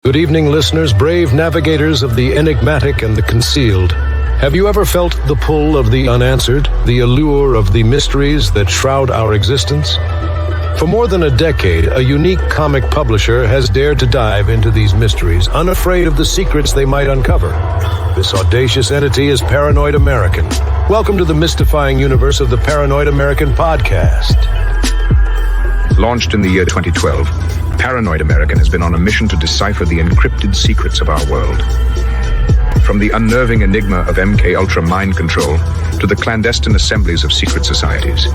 Good evening, listeners, brave navigators of the enigmatic and the concealed. Have you ever felt the pull of the unanswered, the allure of the mysteries that shroud our existence? For more than a decade, a unique comic publisher has dared to dive into these mysteries, unafraid of the secrets they might uncover. This audacious entity is Paranoid American. Welcome to the mystifying universe of the Paranoid American podcast. Launched in the year 2012, Paranoid American has been on a mission to decipher the encrypted secrets of our world. From the unnerving enigma of MK Ultra mind control to the clandestine assemblies of secret societies.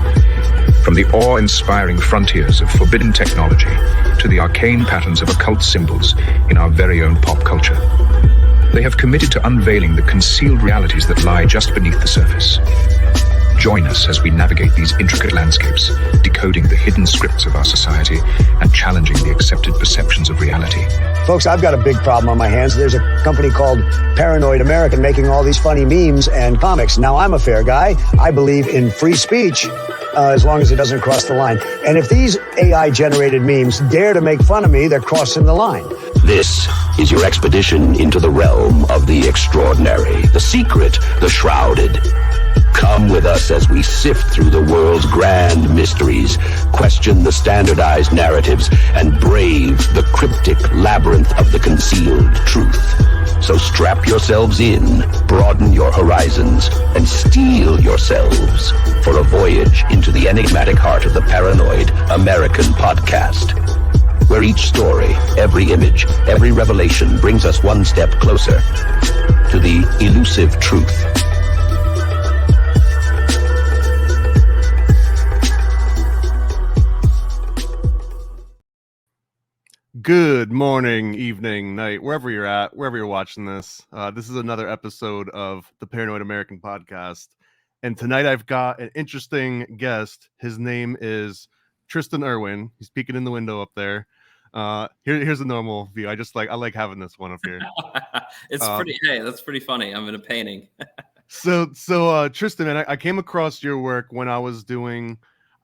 From the awe-inspiring frontiers of forbidden technology to the arcane patterns of occult symbols in our very own pop culture. They have committed to unveiling the concealed realities that lie just beneath the surface. Join us as we navigate these intricate landscapes, decoding the hidden scripts of our society and challenging the accepted perceptions of reality. Folks, I've got a big problem on my hands. There's a company called Paranoid American making all these funny memes and comics. Now, I'm a fair guy. I believe in free speech as long as it doesn't cross the line. And if these AI-generated memes dare to make fun of me, they're crossing the line. This is your expedition into the realm of the extraordinary, the secret, the shrouded. Come with us as we sift through the world's grand mysteries, question the standardized narratives, and brave the cryptic labyrinth of the concealed truth. So strap yourselves in, broaden your horizons, and steel yourselves for a voyage into the enigmatic heart of the Paranoid American podcast, where each story, every image, every revelation brings us one step closer to the elusive truth. Good morning, evening, night, wherever you're at, wherever you're watching this. This is another episode of the Paranoid American podcast. And tonight I've got an interesting guest. His name is Tristan Erwin. He's peeking in the window up there. Here's a normal view. I like having this one up here. Hey, that's pretty funny. I'm in a painting. So Tristan, man, I came across your work when I was doing,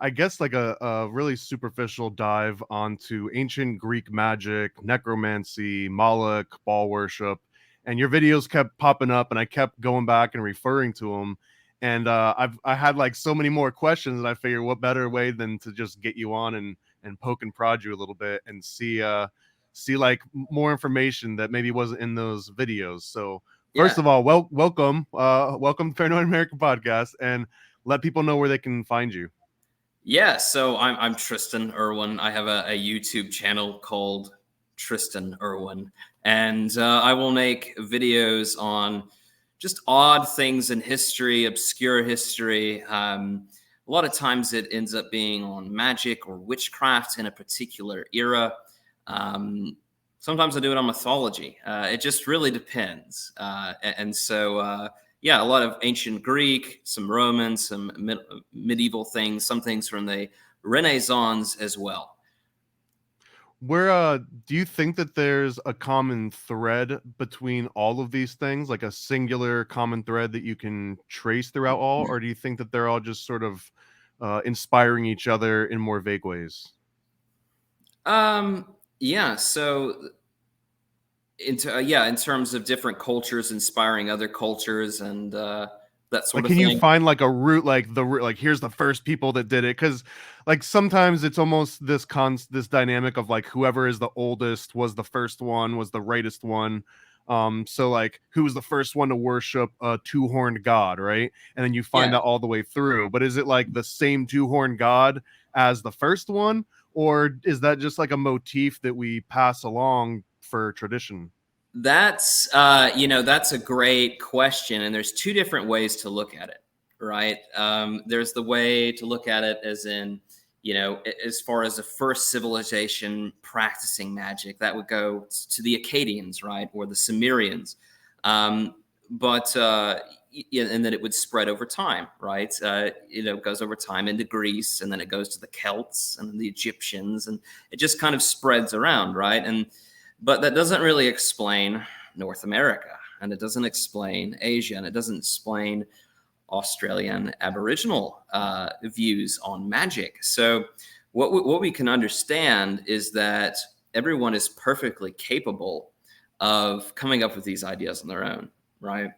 I guess, like a really superficial dive onto ancient Greek magic, necromancy, Moloch, Baal worship, and your videos kept popping up, and I kept going back and referring to them. And I had like so many more questions, and I figured what better way than to just get you on and poke and prod you a little bit and see like more information that maybe wasn't in those videos. So first of all, welcome to Paranoid American Podcast, and let people know where they can find you. Yeah, so I'm Tristan Erwin. I have a YouTube channel called Tristan Erwin, and I will make videos on just odd things in history, obscure history. A lot of times it ends up being on magic or witchcraft in a particular era. Sometimes I do it on mythology. It just really depends. Yeah, a lot of ancient Greek, some Roman, some medieval things, some things from the Renaissance as well. Where do you think that there's a common thread between all of these things, like a singular common thread that you can trace throughout all, or do you think that they're all just sort of inspiring each other in more vague ways? Yeah, so in terms of different cultures inspiring other cultures and that sort of thing. Can you find like a root, like here's the first people that did it? Because like sometimes it's almost this dynamic of like whoever is the oldest was the first one, was the rightest one. So like who was the first one to worship a two-horned god, right? And then you find that all the way through. But is it like the same two-horned god as the first one, or is that just like a motif that we pass along for tradition? That's that's a great question, and there's two different ways to look at it, right? There's the way to look at it as in, as far as the first civilization practicing magic, that would go to the Akkadians, right, or the Sumerians, and then it would spread over time, right? It goes over time into Greece, and then it goes to the Celts and the Egyptians, and it just kind of spreads around, right? But that doesn't really explain North America, and it doesn't explain Asia, and it doesn't explain Australian Aboriginal views on magic. So what we can understand is that everyone is perfectly capable of coming up with these ideas on their own, right?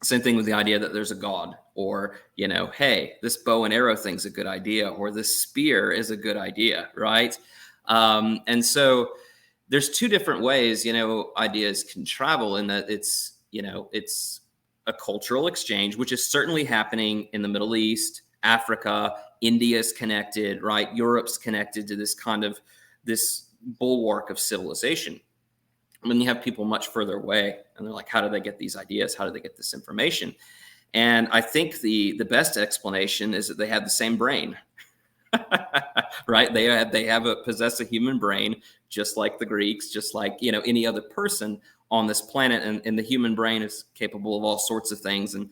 Same thing with the idea that there's a God, or, hey, this bow and arrow thing's a good idea, or this spear is a good idea, right? And so there's two different ways, ideas can travel, in that it's a cultural exchange, which is certainly happening in the Middle East, Africa. India's connected, right? Europe's connected to this bulwark of civilization. When you have people much further away, and they're like, how do they get these ideas? How do they get this information? And I think the best explanation is that they have the same brain, right? They possess a human brain, just like the Greeks, just like, any other person on this planet. And the human brain is capable of all sorts of things. And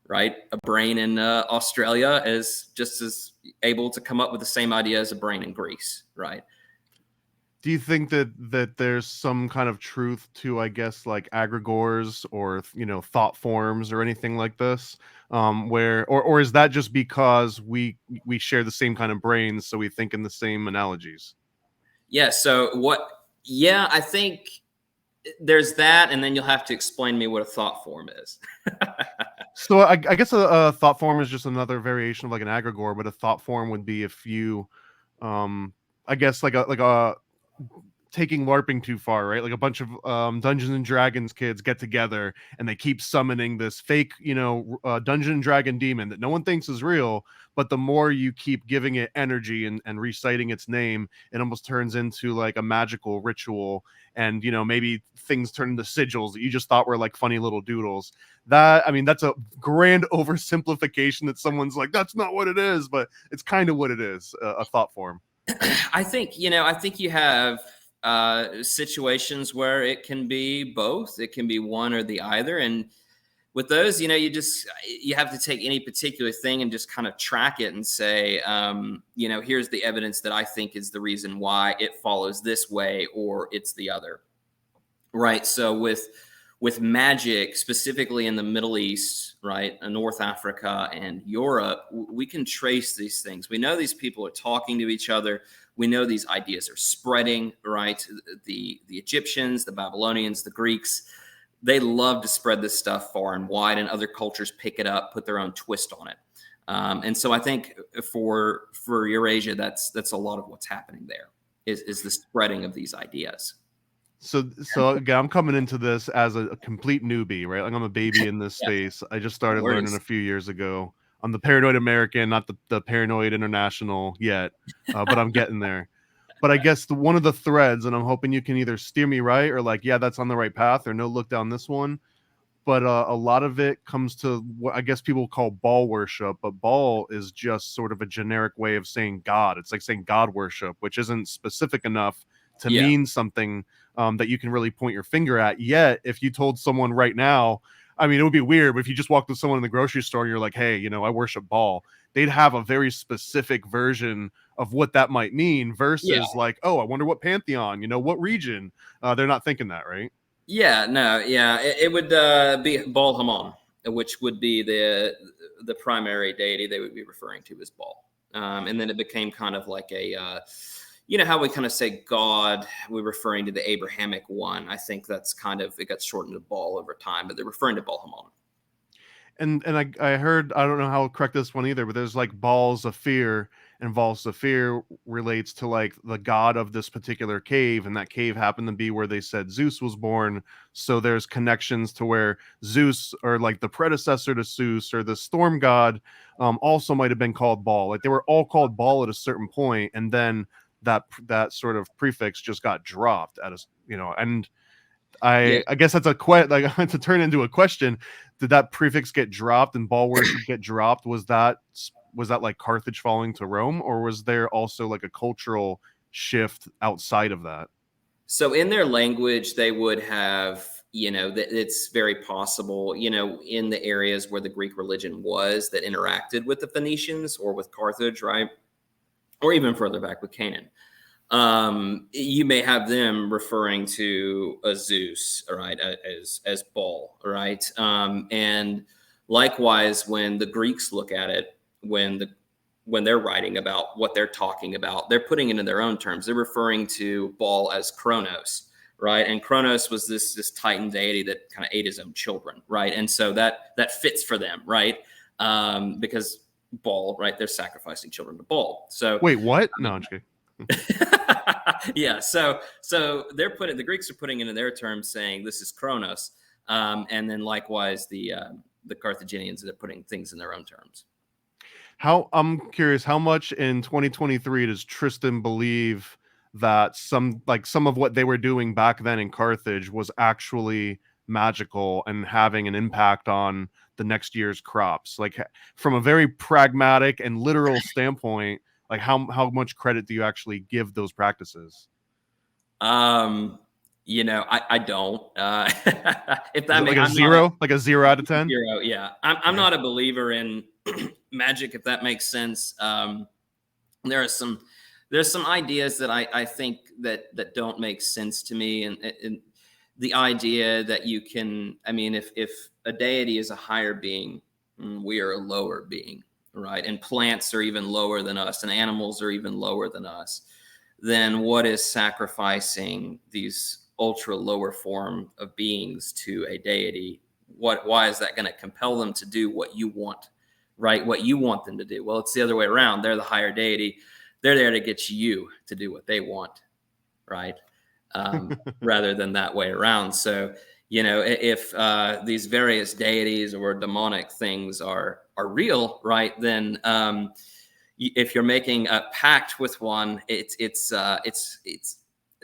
right, a brain in Australia is just as able to come up with the same idea as a brain in Greece, right? Do you think that there's some kind of truth to, I guess, like egregores or thought forms or anything like this, where or is that just because we share the same kind of brains, so we think in the same analogies? Yeah. Yeah, I think there's that, and then you'll have to explain to me what a thought form is. So I guess a thought form is just another variation of like an egregore, but a thought form would be if you, I guess like a taking LARPing too far, right? Like a bunch of Dungeons and Dragons kids get together and they keep summoning this fake, Dungeon and Dragon demon that no one thinks is real. But the more you keep giving it energy and reciting its name, it almost turns into like a magical ritual. And, maybe things turn into sigils that you just thought were like funny little doodles. That's a grand oversimplification that someone's like, that's not what it is, but it's kind of what it is, a thought form. I think you have situations where it can be both. It can be one or the other. And with those, you have to take any particular thing and just kind of track it and say, here's the evidence that I think is the reason why it follows this way or it's the other. Right. So with magic, specifically in the Middle East, right, North Africa and Europe, we can trace these things. We know these people are talking to each other. We know these ideas are spreading, right? The Egyptians, the Babylonians, the Greeks, they love to spread this stuff far and wide, and other cultures pick it up, put their own twist on it. And so I think for Eurasia, that's a lot of what's happening there is the spreading of these ideas. So again, I'm coming into this as a complete newbie, right? Like I'm a baby in this space. I just started learning a few years ago. I'm the paranoid American, not the paranoid international yet, but I'm getting there. But I guess one of the threads, and I'm hoping you can either steer me right or like, yeah, that's on the right path, or no, look down this one. But a lot of it comes to what I guess people call Baal worship, but Baal is just sort of a generic way of saying God. It's like saying God worship, which isn't specific enough to mean something that you can really point your finger at. Yet, if you told someone right now, I mean, it would be weird, but if you just walked with someone in the grocery store and you're like, hey, I worship Baal, they'd have a very specific version of what that might mean versus like, oh, I wonder what pantheon, what region. They're not thinking that, right? Yeah, no, yeah. It would be Baal Hamon, which would be the primary deity they would be referring to as Baal. And then it became kind of like a how we kind of say God, we're referring to the Abrahamic one. I think that's it got shortened to Baal over time, but they're referring to Baal Hamon. And I heard, I don't know how correct this one either, but there's like Baal Zephyr, and Baal Zephyr relates to like the god of this particular cave, and that cave happened to be where they said Zeus was born. So there's connections to where Zeus, or like the predecessor to Zeus, or the storm god, also might have been called Baal. Like they were all called Baal at a certain point, and then that sort of prefix just got dropped at and I guess that's to turn into a question. Did that prefix get dropped and Baal worship get dropped? Was that like Carthage falling to Rome, or was there also like a cultural shift outside of that? So in their language, they would have, it's very possible, in the areas where the Greek religion was that interacted with the Phoenicians or with Carthage, right? Or even further back with Canaan. You may have them referring to a Zeus, right, as Baal, right? And likewise, when the Greeks look at it, when when they're writing about what they're talking about, they're putting it in their own terms. They're referring to Baal as Kronos, right? And Kronos was this Titan deity that kind of ate his own children, right? And so that fits for them, right? Because Baal, right? They're sacrificing children to Baal. So Wait, what? No, I'm just kidding. yeah. So the Greeks are putting it in their terms, saying this is Kronos, and then likewise the Carthaginians, they're putting things in their own terms. I'm curious, how much in 2023 does Tristan believe that some of what they were doing back then in Carthage was actually magical and having an impact on the next year's crops? Like, from a very pragmatic and literal standpoint, like how much credit do you actually give those practices? You know, I don't. If that like makes a zero, like a 0 out of 10. 0, yeah. I'm not a believer in magic, if that makes sense. There's some ideas that I think that don't make sense to me, and the idea that you can, I mean, if a deity is a higher being, we are a lower being, right? And plants are even lower than us, and animals are even lower than us. Then what is sacrificing these ultra lower form of beings to a deity? Why is that going to compel them to do what you want, right? What you want them to do? Well, it's the other way around. They're the higher deity. They're there to get you to do what they want, right? Rather than that way around. So, you know, if these various deities or demonic things are real, right, then if you're making a pact with one, it's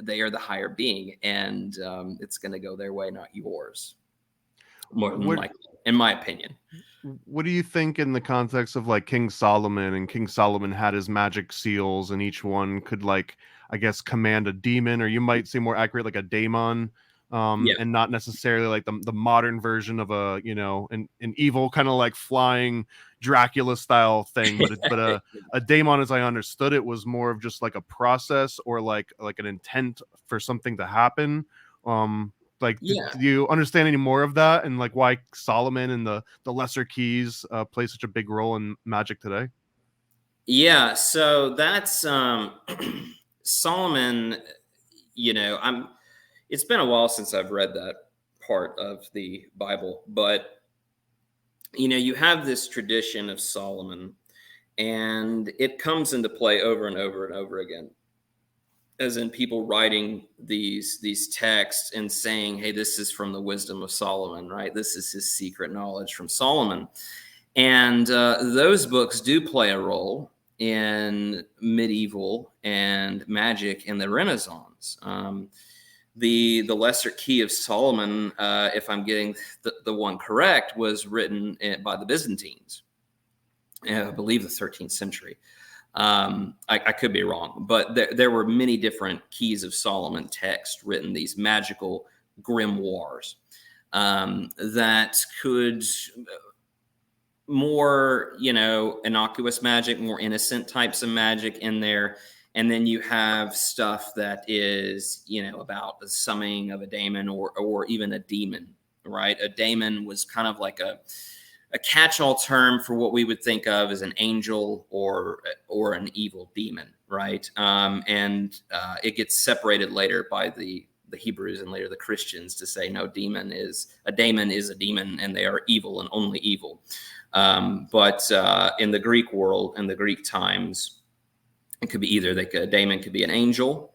they are the higher being, and it's going to go their way, not yours. More than likely, in my opinion. What do you think in the context of like King Solomon, and King Solomon had his magic seals, and each one could, like, I guess, command a demon, or you might say more accurate, like a daemon, and not necessarily like the modern version of a, you know, an evil kind of like flying Dracula style thing, but a daemon, as I understood it, was more of just like a process, or like an intent for something to happen. Do you understand any more of that, and like why Solomon and the lesser keys play such a big role in magic today? Yeah, so that's Solomon. You know, it's been a while since I've read that part of the Bible, but you know, you have this tradition of Solomon, and it comes into play over and over and over again, as in people writing these texts and saying, hey, this is from the wisdom of Solomon, right? This is his secret knowledge from Solomon. And those books do play a role in medieval and magic in the Renaissance. The Lesser Key of Solomon, if I'm getting the one correct, was written by the Byzantines, I believe the 13th century. I could be wrong, but there were many different Keys of Solomon texts written, these magical grimoires that could more, you know, innocuous magic, more innocent types of magic in there. And then you have stuff that is, you know, about the summoning of a daemon or even a demon, right? A daemon was kind of like a catch-all term for what we would think of as an angel or an evil demon, right? And it gets separated later by the Hebrews and later the Christians to say, no, a daemon is a demon, and they are evil and only evil. But in the Greek world, in the Greek times, it could be either a daemon could be an angel,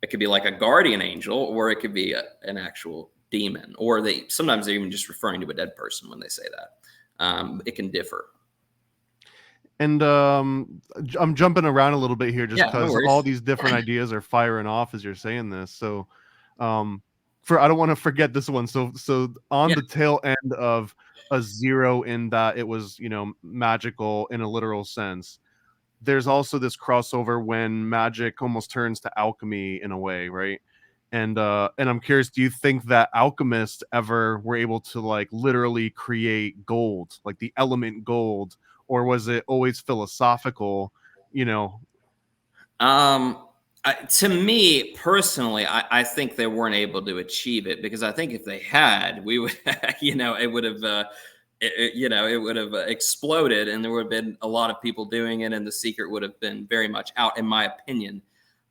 it could be like a guardian angel, or it could be an actual demon, or sometimes they're even just referring to a dead person when they say that. It can differ. And I'm jumping around a little bit here just because all these different ideas are firing off as you're saying this. So I don't want to forget this one. So on the tail end of a 0 in that it was, you know, magical in a literal sense, there's also this crossover when magic almost turns to alchemy in a way, right? And I'm curious, do you think that alchemists ever were able to like literally create gold, like the element gold, or was it always philosophical, you know? To me personally, I think they weren't able to achieve it, because I think if they had, we would, you know, it would have it would have exploded, and there would have been a lot of people doing it, and the secret would have been very much out, in my opinion.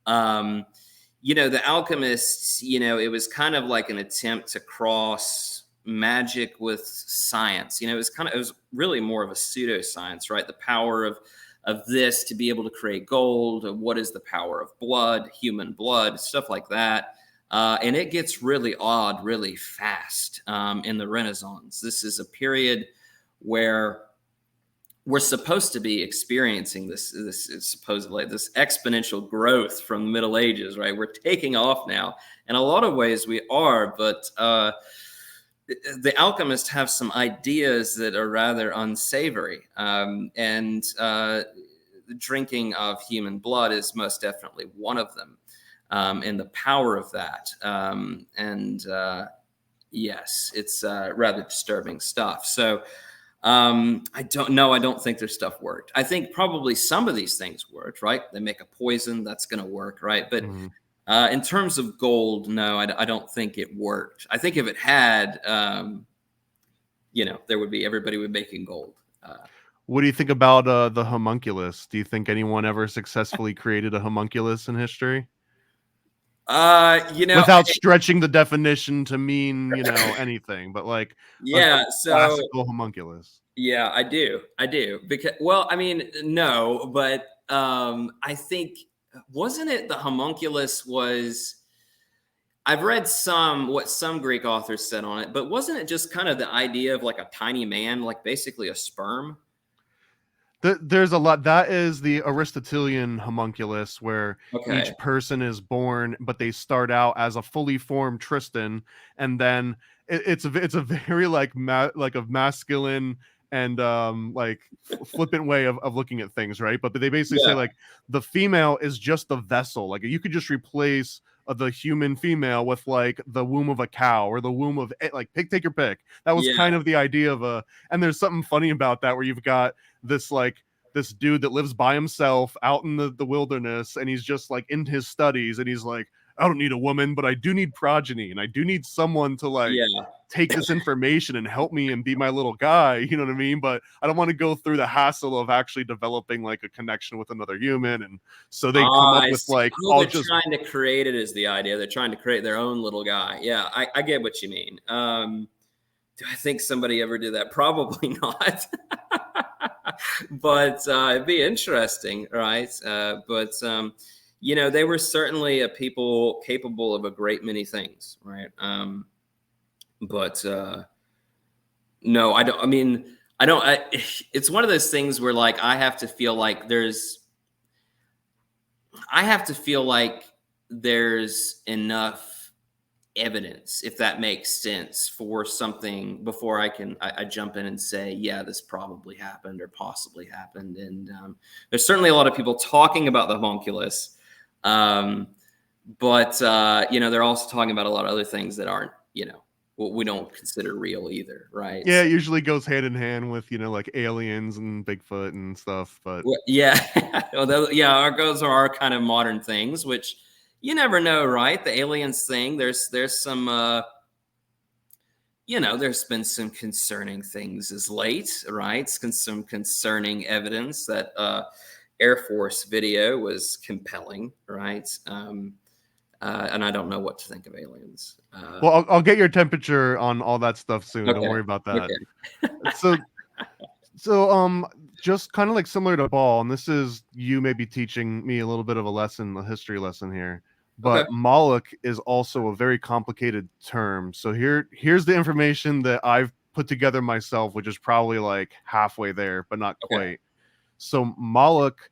The alchemists, it was kind of like an attempt to cross magic with science. It was really more of a pseudoscience, right? The power of this to be able to create gold. What is the power of blood, human blood, stuff like that. And it gets really odd really fast in the Renaissance. This is a period where we're supposed to be experiencing this supposedly this exponential growth from the Middle Ages, right? We're taking off now. In a lot of ways we are, but the alchemists have some ideas that are rather unsavory. And drinking of human blood is most definitely one of them. And the power of that. Yes, it's rather disturbing stuff. So I don't know. I don't think their stuff worked. I think probably some of these things worked, right? They make a poison, that's going to work, right? But in terms of gold, no, I don't think it worked. I think if it had, there would be, everybody would be making gold. What do you think about the homunculus? Do you think anyone ever successfully created a homunculus in history? Without stretching the definition to mean, anything, but like classical homunculus. Yeah, I do. Because, no, but I think, wasn't it the homunculus was, I've read what some Greek authors said on it, but wasn't it just kind of the idea of like a tiny man, like basically a sperm? There's a lot. That is the Aristotelian homunculus, where each person is born, but they start out as a fully formed Tristan, and then it's a very like a masculine and flippant way of looking at things, right? But they basically say like the female is just the vessel. Like you could just replace the human female with like the womb of a cow or the womb of take your pick. That was kind of the idea of and there's something funny about that where you've got this dude that lives by himself out in the wilderness, and he's just like in his studies, and he's like, I don't need a woman, but I do need progeny, and I do need someone to take this information and help me and be my little guy, you know what I mean? But I don't want to go through the hassle of actually developing like a connection with another human. And so they come up with like, they're trying to create it is the idea. They're trying to create their own little guy. Yeah, I get what you mean. Do I think somebody ever did that? Probably not. But it'd be interesting, right? But they were certainly a people capable of a great many things, right? But no, I don't. I mean, I don't. It's one of those things where, like, I have to feel like there's enough evidence, if that makes sense, for something before I jump in and say, yeah, this probably happened or possibly happened. And there's certainly a lot of people talking about the homunculus, but they're also talking about a lot of other things that aren't, what we don't consider real either, right? Yeah, it usually goes hand in hand with like aliens and Bigfoot and stuff. But those are our kind of modern things, which you never know, right? The aliens thing, there's some there's been some concerning things as late, right? Some concerning evidence. That Air Force video was compelling, right? And I don't know what to think of aliens. Well, I'll get your temperature on all that stuff soon. Okay. Don't worry about that. Okay. So just kind of like similar to Baal, and this is you maybe teaching me a little bit of a history lesson here. But Moloch is also a very complicated term. So here's the information that I've put together myself, which is probably like halfway there, but not quite. So Moloch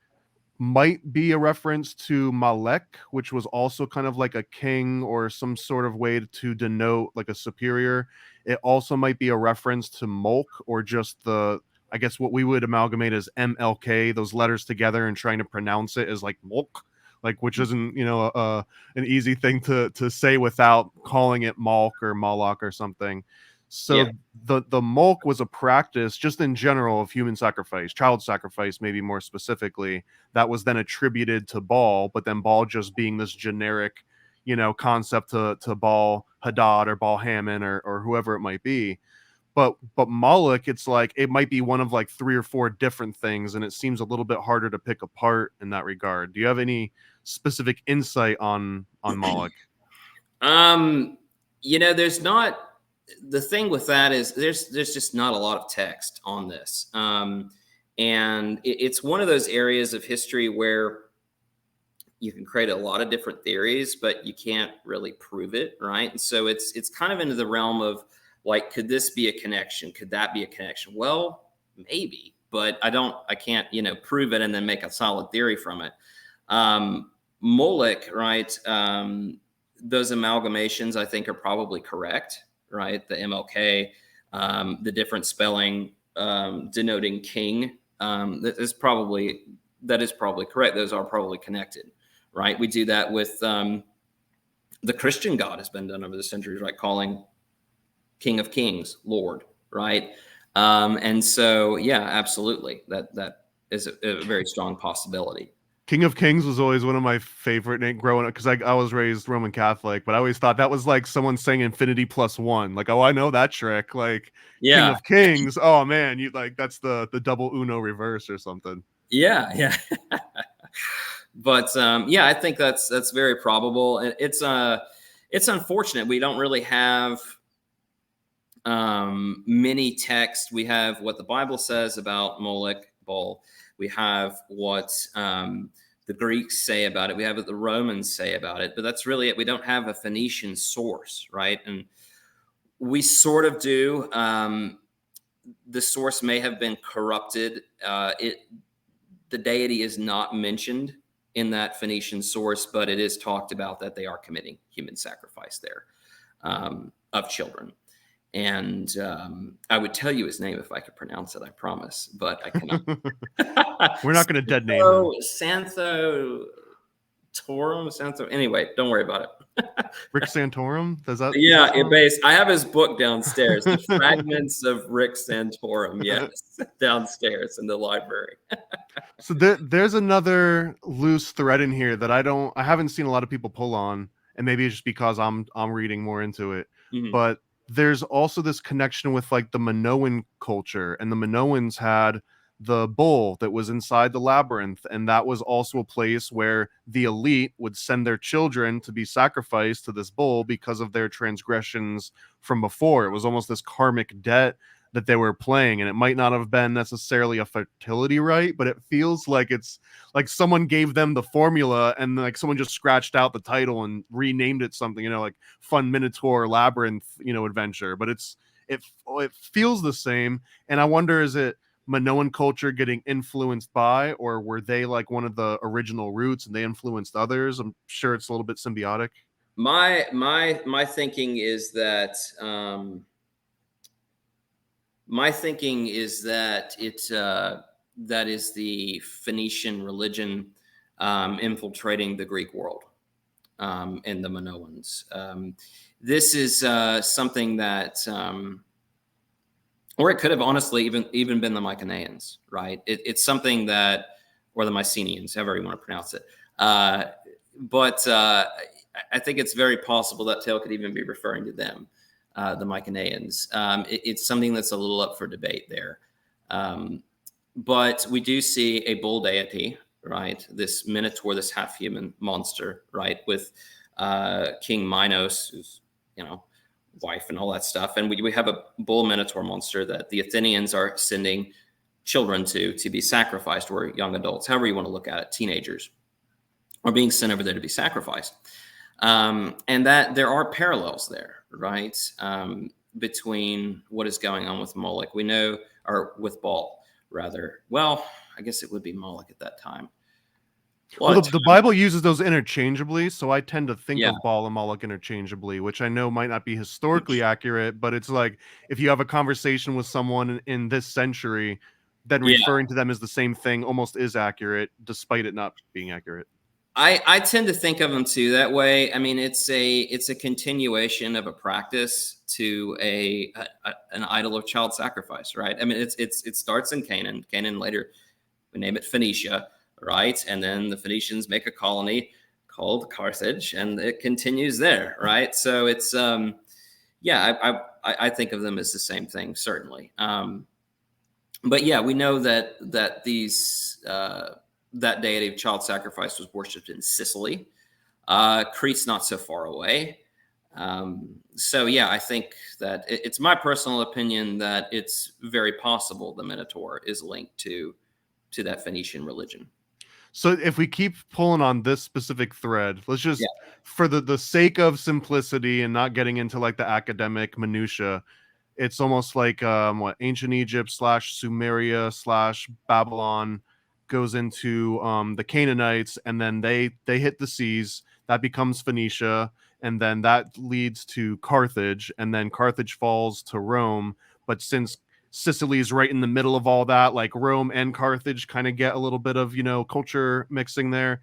might be a reference to Malek, which was also kind of like a king or some sort of way to denote like a superior. It also might be a reference to Molk, or just I guess what we would amalgamate as MLK, those letters together and trying to pronounce it as like Molk, like, which isn't, an easy thing to say without calling it Malk or Moloch or something. So the Molk was a practice just in general of human sacrifice, child sacrifice, maybe more specifically, that was then attributed to Baal, but then Baal just being this generic, concept to Baal Hadad or Baal Hammon or whoever it might be. But Moloch, it's like it might be one of like 3 or 4 different things, and it seems a little bit harder to pick apart in that regard. Do you have any specific insight on Moloch? There's not, the thing with that is there's just not a lot of text on this. And it's one of those areas of history where you can create a lot of different theories, but you can't really prove it, right? And so it's kind of into the realm of like, could this be a connection? Could that be a connection? Well, maybe, but I can't, prove it and then make a solid theory from it. Moloch, right? Those amalgamations I think are probably correct, right? The MLK, the different spelling denoting king, that is probably correct. Those are probably connected, right? We do that with the Christian God has been done over the centuries, right? Calling King of Kings, Lord, right? And so, yeah, absolutely. That is a very strong possibility. King of Kings was always one of my favorite names growing up, because I was raised Roman Catholic, but I always thought that was like someone saying infinity plus 1. Like, oh, I know that trick. Like, Yeah. King of Kings. Oh man, you like that's the double Uno reverse or something. Yeah. But yeah, I think that's very probable. It's unfortunate we don't really have many texts. We have what the Bible says about Moloch, Baal. We have what the Greeks say about it. We have what the Romans say about it, but that's really it. We don't have a Phoenician source, right? And we sort of do. The source may have been corrupted. The deity is not mentioned in that Phoenician source, but it is talked about that they are committing human sacrifice there of children. And I would tell you his name if I could pronounce it, I promise, but I cannot. We're not going to dead name him. Santo. Anyway, don't worry about it. Rick Santorum? Does that? Yeah, I have his book downstairs, The Fragments of Rick Santorum. Yes, downstairs in the library. So there's another loose thread in here that I haven't seen a lot of people pull on, and maybe it's just because I'm reading more into it. Mm-hmm. But there's also this connection with like the Minoan culture, and the Minoans had the bull that was inside the labyrinth, and that was also a place where the elite would send their children to be sacrificed to this bull because of their transgressions from before. It was almost this karmic debt that they were playing, and it might not have been necessarily a fertility rite, but it feels like it's like someone gave them the formula and like someone just scratched out the title and renamed it something, like Fun Minotaur Labyrinth, adventure. But it feels the same, and I wonder, is it Minoan culture getting influenced by, or were they like one of the original roots and they influenced others? I'm sure it's a little bit symbiotic. My thinking is that that is the Phoenician religion infiltrating the Greek world and the Minoans. This is something that, or it could have honestly even been the Mycenaeans, right? It's something that, or the Mycenaeans, however you want to pronounce it. But I think it's very possible that tale could even be referring to them. The Mycenaeans. It's something that's a little up for debate there. But we do see a bull deity, right? This minotaur, this half-human monster, right? With King Minos, who's, wife and all that stuff. And we have a bull minotaur monster that the Athenians are sending children to be sacrificed, or young adults, however you want to look at it, teenagers, are being sent over there to be sacrificed. And that there are parallels there, right? Between what is going on with Moloch. We know, or with Baal, rather. Well, I guess it would be Moloch at that time. Well, the Bible uses those interchangeably, so I tend to think Yeah. of Baal and Moloch interchangeably, which I know might not be historically accurate, but it's like if you have a conversation with someone in this century, then referring to them as the same thing almost is accurate, despite it not being accurate. I tend to think of them too that way. I mean, it's a continuation of a practice to an idol of child sacrifice, right? I mean, it starts in Canaan. Canaan, later we name it Phoenicia, right? And then the Phoenicians make a colony called Carthage, and it continues there, right? So it's yeah, I think of them as the same thing, certainly. But yeah, we know that these that deity of child sacrifice was worshipped in Sicily. Crete's not so far away. So yeah, I think that it's my personal opinion that it's very possible the Minotaur is linked to that Phoenician religion. So if we keep pulling on this specific thread, let's Yeah, just, for the sake of simplicity and not getting into like the academic minutia, it's almost like what ancient Egypt slash Sumeria slash Babylon goes into the Canaanites, and then they hit the seas. That becomes Phoenicia, and then that leads to Carthage, and then Carthage falls to Rome. But since Sicily is right in the middle of all that, like Rome and Carthage kind of get a little bit of, culture mixing there.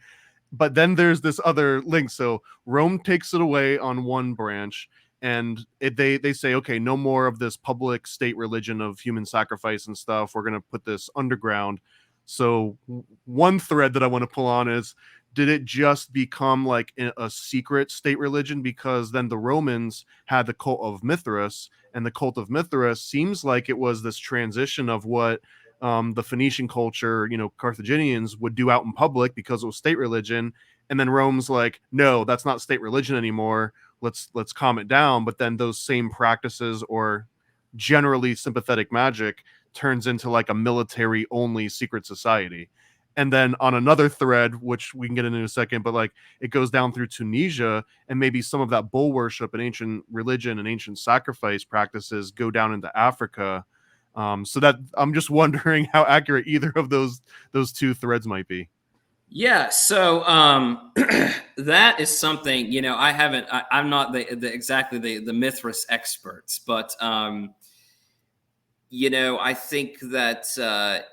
But then there's this other link. So Rome takes it away on one branch, and they say, okay, no more of this public state religion of human sacrifice and stuff. We're going to put this underground. So one thread that I want to pull on is, did it just become like a secret state religion because then the Romans had the cult of Mithras, and the cult of Mithras seems like it was this transition of what the Phoenician culture, Carthaginians would do out in public because it was state religion. And then Rome's like, no, that's not state religion anymore. Let's calm it down. But then those same practices, or generally sympathetic magic, turns into like a military only secret society. And then on another thread, which we can get into in a second, but like it goes down through Tunisia, and maybe some of that bull worship and ancient religion and ancient sacrifice practices go down into Africa. So that I'm just wondering how accurate either of those two threads might be. yeah. So that is something, I'm not exactly the Mithras experts, but I think that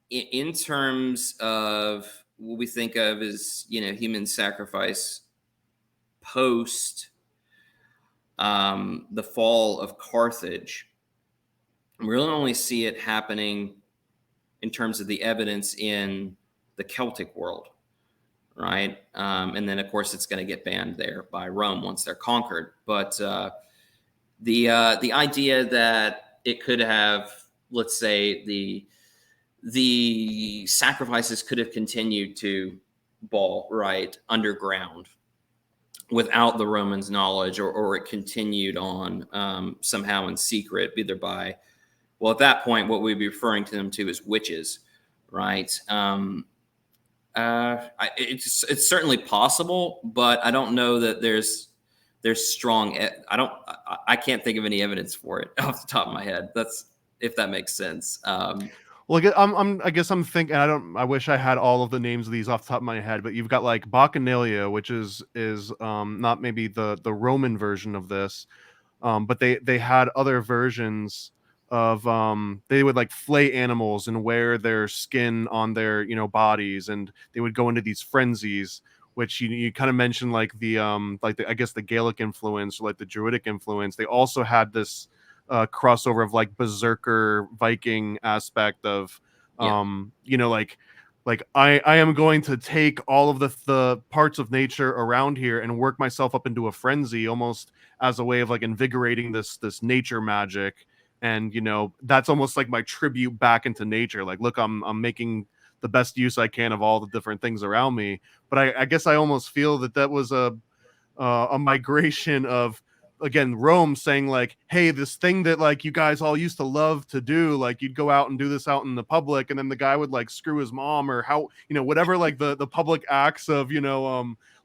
in terms of what we think of as human sacrifice post the fall of Carthage, we really only see it happening in terms of the evidence in the Celtic world, right? And then of course it's going to get banned there by Rome once they're conquered. But the idea that it could have, let's say, the sacrifices could have continued to Baal, right, underground without the Romans' knowledge, or it continued on somehow in secret, either by, well, at that point, what we'd be referring to them to as witches, right? It's certainly possible, but I don't know that there's strong. I can't think of any evidence for it off the top of my head. That's, if that makes sense. Well, I guess I'm thinking. I wish I had all of the names of these off the top of my head, but you've got like Bacchanalia, which is not maybe the Roman version of this, but they had other versions of they would like flay animals and wear their skin on their bodies, and they would go into these frenzies, which you kind of mentioned, like the I guess the Gaelic influence, or like the Druidic influence. They also had this crossover of like berserker Viking aspect of like I am going to take all of the parts of nature around here and work myself up into a frenzy, almost as a way of like invigorating this nature magic. And that's almost like my tribute back into nature. Like, look, I'm making the best use I can of all the different things around me. But I guess I almost feel that was a migration of, again, Rome saying like, hey, this thing that like you guys all used to love to do, like you'd go out and do this out in the public, and then the guy would like screw his mom, or how, whatever, like the public acts of,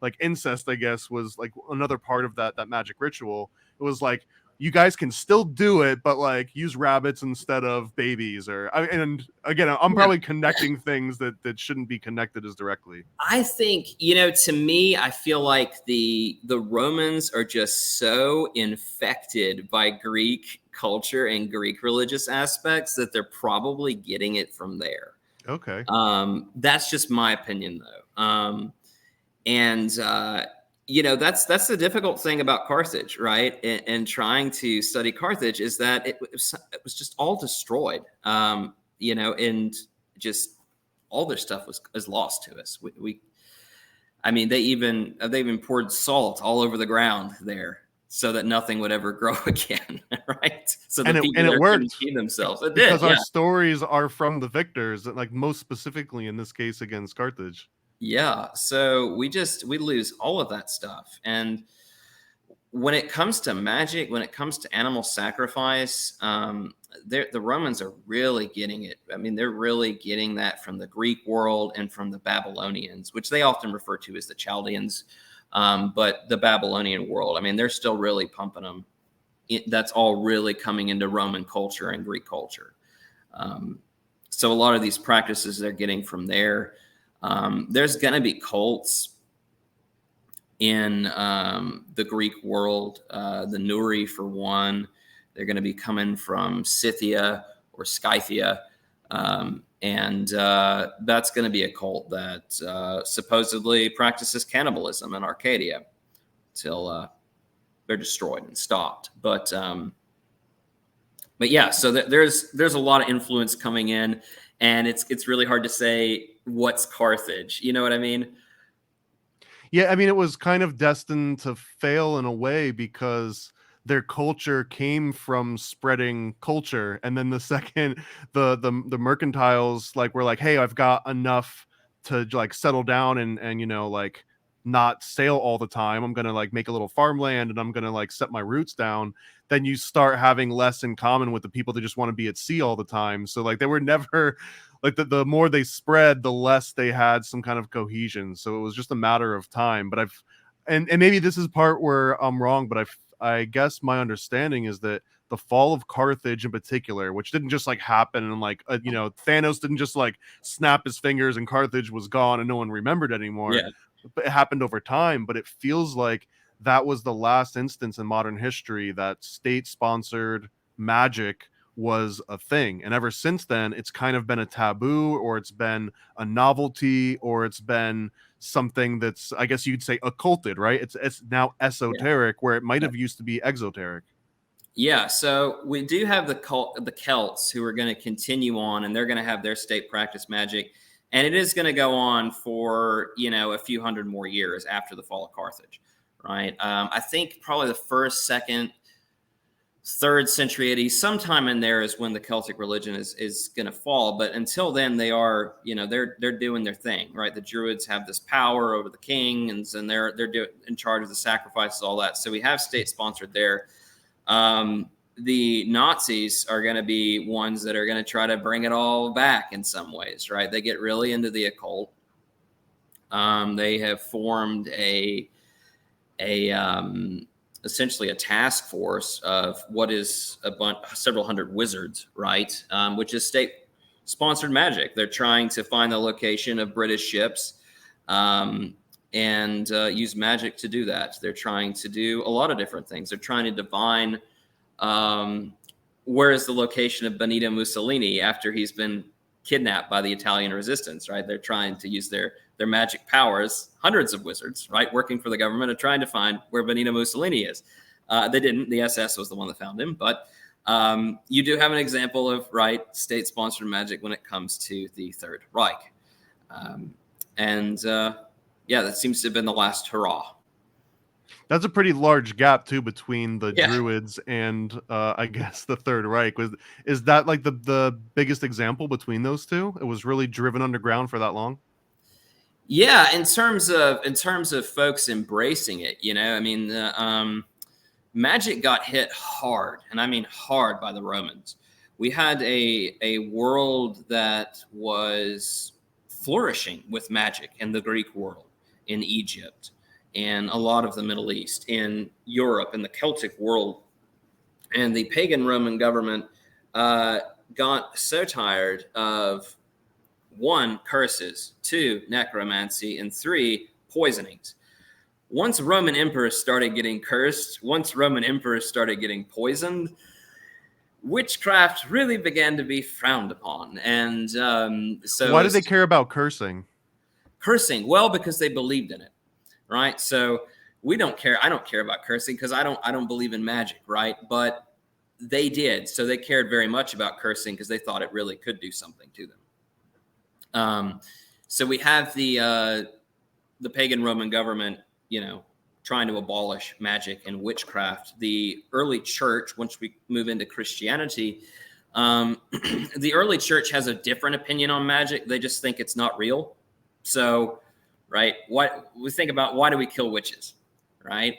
like incest, I guess, was like another part of that magic ritual. It was like, you guys can still do it, but like use rabbits instead of babies. And again, I'm probably connecting things that shouldn't be connected as directly. I think, to me, I feel like the Romans are just so infected by Greek culture and Greek religious aspects that they're probably getting it from there. Okay. That's just my opinion, though. That's the difficult thing about Carthage, right? And trying to study Carthage is that it was just all destroyed, and just all their stuff is lost to us. They even poured salt all over the ground there so that nothing would ever grow again, right? So the And people it there couldn't worked feed themselves. It because did, our yeah. stories are from the victors, like most specifically in this case against Carthage. Yeah. So we lose all of that stuff. And when it comes to magic, when it comes to animal sacrifice, the Romans are really getting it. I mean, they're really getting that from the Greek world and from the Babylonians, which they often refer to as the Chaldeans. But the Babylonian world, I mean, they're still really pumping them. That's all really coming into Roman culture and Greek culture. So a lot of these practices they're getting from there. There's going to be cults in the Greek world, the Nuri for one. They're going to be coming from Scythia or Scythia. And that's going to be a cult that supposedly practices cannibalism in Arcadia till they're destroyed and stopped. But yeah, so there's a lot of influence coming in, and it's really hard to say what's Carthage. You know what I mean? Yeah, I mean, it was kind of destined to fail in a way because their culture came from spreading culture, and then the second the mercantiles like were like, hey, I've got enough to like settle down and you know like not sail all the time. I'm gonna like make a little farmland and I'm gonna like set my roots down. Then you start having less in common with the people that just want to be at sea all the time. So like they were never like the more they spread, the less they had some kind of cohesion. So it was just a matter of time. But and maybe this is part where I'm wrong, but I guess my understanding is that the fall of Carthage in particular, which didn't just like happen and like you know, Thanos didn't just like snap his fingers and Carthage was gone and no one remembered anymore. Yeah. But it happened over time. But it feels like that was the last instance in modern history that state-sponsored magic was a thing, and ever since then it's kind of been a taboo, or it's been a novelty, or it's been something that's, I guess you'd say, occulted, right? It's now esoteric, where it might have used to be exoteric. Yeah, so we do have the Celts who are going to continue on, and they're going to have their state practice magic, and it is going to go on for a few hundred more years after the fall of Carthage, right? I think probably the first, second, 3rd century AD, sometime in there is when the Celtic religion is going to fall. But until then, they are, they're doing their thing, right? The Druids have this power over the kings, and they're in charge of the sacrifices, all that. So we have state sponsored there. The Nazis are going to be ones that are going to try to bring it all back in some ways, right? They get really into the occult. They have formed essentially a task force of what is several hundred wizards, right? Which is state-sponsored magic. They're trying to find the location of British ships and use magic to do that. They're trying to do a lot of different things. They're trying to divine where is the location of Benito Mussolini after he's been kidnapped by the Italian resistance, right? They're trying to use their magic powers, hundreds of wizards, right, working for the government, are trying to find where Benito Mussolini is. They didn't. The SS was the one that found him. But you do have an example of, right, state-sponsored magic when it comes to the Third Reich. Yeah, that seems to have been the last hurrah. That's a pretty large gap too between the Druids and I guess the Third Reich. Is that like the biggest example between those two? It was really driven underground for that long. Yeah, in terms of folks embracing it, I mean, magic got hit hard, and I mean hard, by the Romans. We had a world that was flourishing with magic in the Greek world, in Egypt, and a lot of the Middle East, in Europe, in the Celtic world. And the pagan Roman government got so tired of 1, curses, 2, necromancy, and 3, poisonings. Once Roman emperors started getting cursed, once Roman emperors started getting poisoned, witchcraft really began to be frowned upon. And so why did they care about cursing? Cursing, well, because they believed in it, right? So we don't care. I don't care about cursing because I don't believe in magic, right? But they did. So they cared very much about cursing because they thought it really could do something to them. So we have the pagan Roman government, trying to abolish magic and witchcraft. The early church, once we move into Christianity, the early church has a different opinion on magic. They just think it's not real. So, right, what we think about, why do we kill witches, right?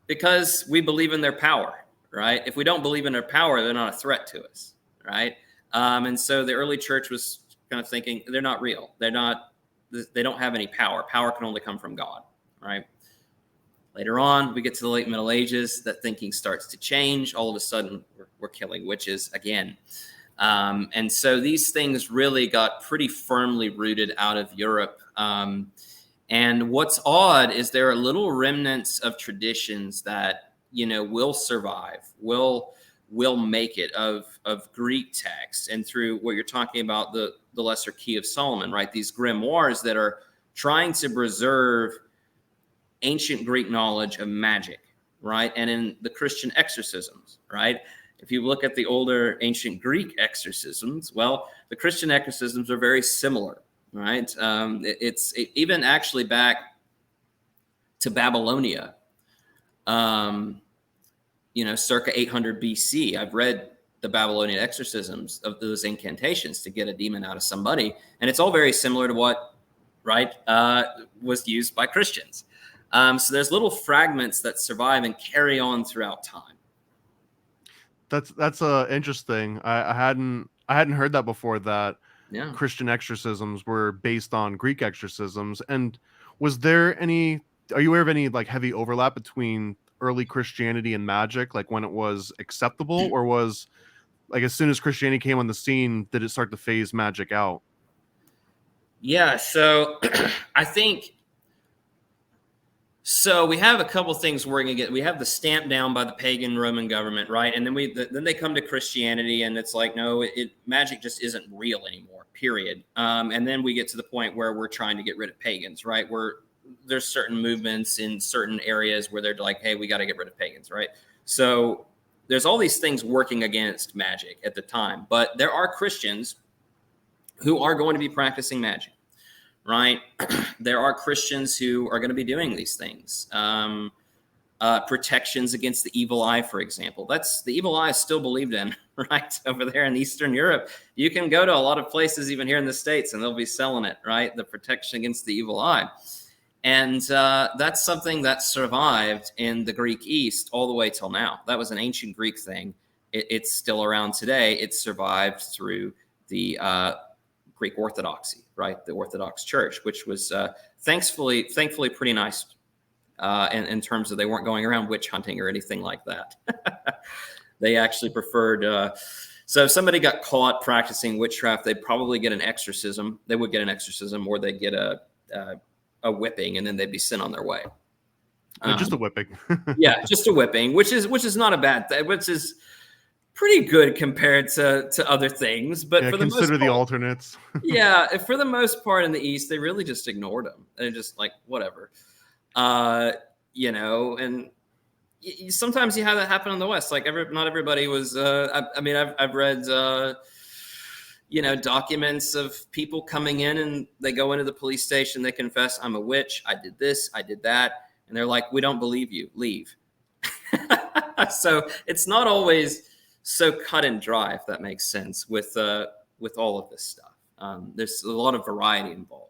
Because we believe in their power, right? If we don't believe in their power, they're not a threat to us, right? And so the early church was kind of thinking they're not real. They don't have any power. Power can only come from God, right? Later on, we get to the late Middle Ages, that thinking starts to change. All of a sudden, we're killing witches again. And so these things really got pretty firmly rooted out of Europe. And what's odd is there are little remnants of traditions that, will survive, will make it, of Greek texts, and through what you're talking about, the Lesser Key of Solomon, right? These grimoires that are trying to preserve ancient Greek knowledge of magic, right? And in the Christian exorcisms, right? If you look at the older ancient Greek exorcisms, well, the Christian exorcisms are very similar, right? It's even actually back to Babylonia, circa 800 BC. I've read the Babylonian exorcisms of those incantations to get a demon out of somebody, and it's all very similar to what, right, was used by Christians. So there's little fragments that survive and carry on throughout time. That's interesting. I hadn't heard that before, that Christian exorcisms were based on Greek exorcisms. And are you aware of any like heavy overlap between early Christianity and magic, like when it was acceptable, or was like as soon as Christianity came on the scene, did it start to phase magic out? Yeah, so I think so. We have a couple things working again. We have the stamp down by the pagan Roman government, right? And then they come to Christianity, and it's like, no, magic just isn't real anymore, period. And then we get to the point where we're trying to get rid of pagans, right? There's certain movements in certain areas where they're like, hey, we got to get rid of pagans, right? So there's all these things working against magic at the time, but there are Christians who are going to be practicing magic, right? There are Christians who are going to be doing these things. Protections against the evil eye, for example. The evil eye is still believed in, right? Over there in Eastern Europe. You can go to a lot of places, even here in the States, and they'll be selling it, right? The protection against the evil eye. And that's something that survived in the Greek East all the way till now. That was an ancient Greek thing. It's still around today. It survived through the Greek Orthodoxy, right? The Orthodox Church, which was thankfully pretty nice in terms of they weren't going around witch hunting or anything like that. They actually preferred. So if somebody got caught practicing witchcraft, they'd probably get an exorcism. They would get an exorcism, or they'd get a whipping, and then they'd be sent on their way. Just a whipping. Yeah, just a whipping, which is not a bad thing, which is pretty good compared to other things. But for the most part, the alternates. Yeah, for the most part in the East, they really just ignored them. They're just like, whatever. And sometimes you have that happen in the West. Like not everybody was. I've read documents of people coming in, and they go into the police station, they confess, I'm a witch, I did this, I did that. And they're like, we don't believe you, leave. So it's not always so cut and dry, if that makes sense, with all of this stuff. There's a lot of variety involved.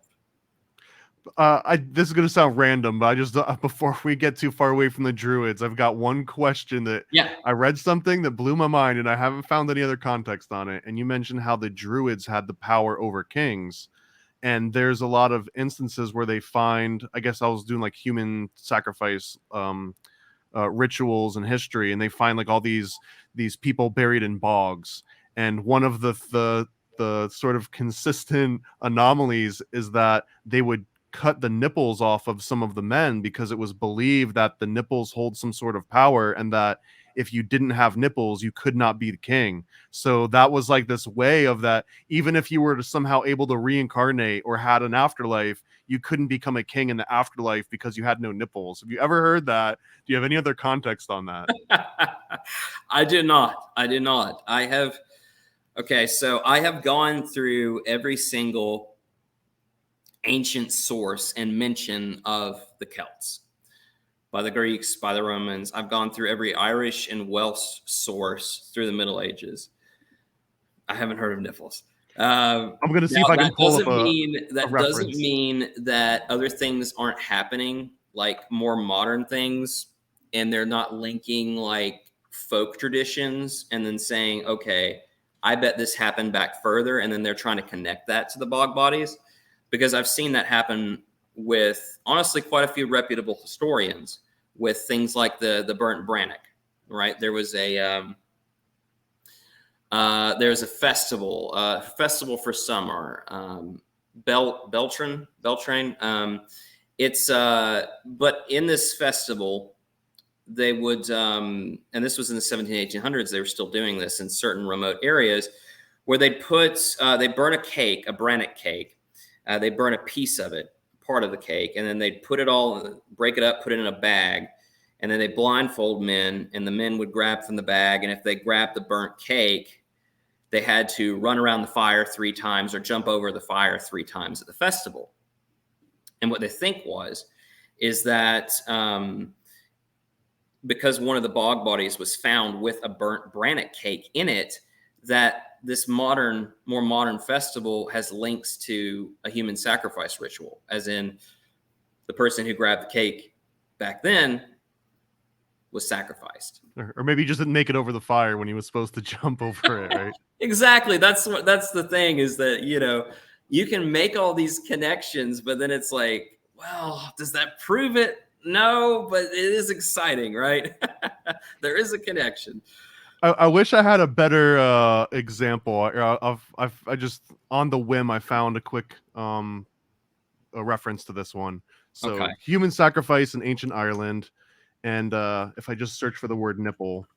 This is going to sound random, but I just, before we get too far away from the Druids, I've got one question that I read something that blew my mind, and I haven't found any other context on it. And you mentioned how the Druids had the power over kings. And there's a lot of instances where they find, I guess I was doing like human sacrifice rituals in history, and they find like all these people buried in bogs. And one of the sort of consistent anomalies is that they would cut the nipples off of some of the men, because it was believed that the nipples hold some sort of power, and that if you didn't have nipples, you could not be the king. So that was like this way of that, even if you were to somehow able to reincarnate or had an afterlife, you couldn't become a king in the afterlife because you had no nipples. Have you ever heard that? Do you have any other context on that? I did not. I have. Okay, so I have gone through every single ancient source and mention of the Celts by the Greeks, by the Romans. I've gone through every Irish and Welsh source through the Middle Ages. I haven't heard of nipples. I'm gonna see if I can pull up that reference. doesn't mean that other things aren't happening, like more modern things, and they're not linking like folk traditions and then saying, okay, I bet this happened back further, and then they're trying to connect that to the bog bodies, because I've seen that happen with honestly quite a few reputable historians with things like the burnt brannock, right? There was a there's a festival for summer, Beltran. But in this festival, they would, and this was in the 1800s, they were still doing this in certain remote areas, where they'd they burn a cake, a brannock cake. They burn a piece of it, part of the cake, and then they'd put it all, break it up, put it in a bag, and then they blindfold men, and the men would grab from the bag, and if they grabbed the burnt cake, they had to run around the fire 3 times or jump over the fire 3 times at the festival. And what they think is that because one of the bog bodies was found with a burnt brannock cake in it, that this more modern festival has links to a human sacrifice ritual, as in the person who grabbed the cake back then was sacrificed. Or maybe he just didn't make it over the fire when he was supposed to jump over it, right? Exactly. That's the thing, is that, you know, you can make all these connections, but then it's like, well, does that prove it? No, but it is exciting, right? There is a connection. I wish I had a better example. I just on the whim I found a quick a reference to this one. So Okay. Human sacrifice in ancient Ireland, and if I just search for the word nipple,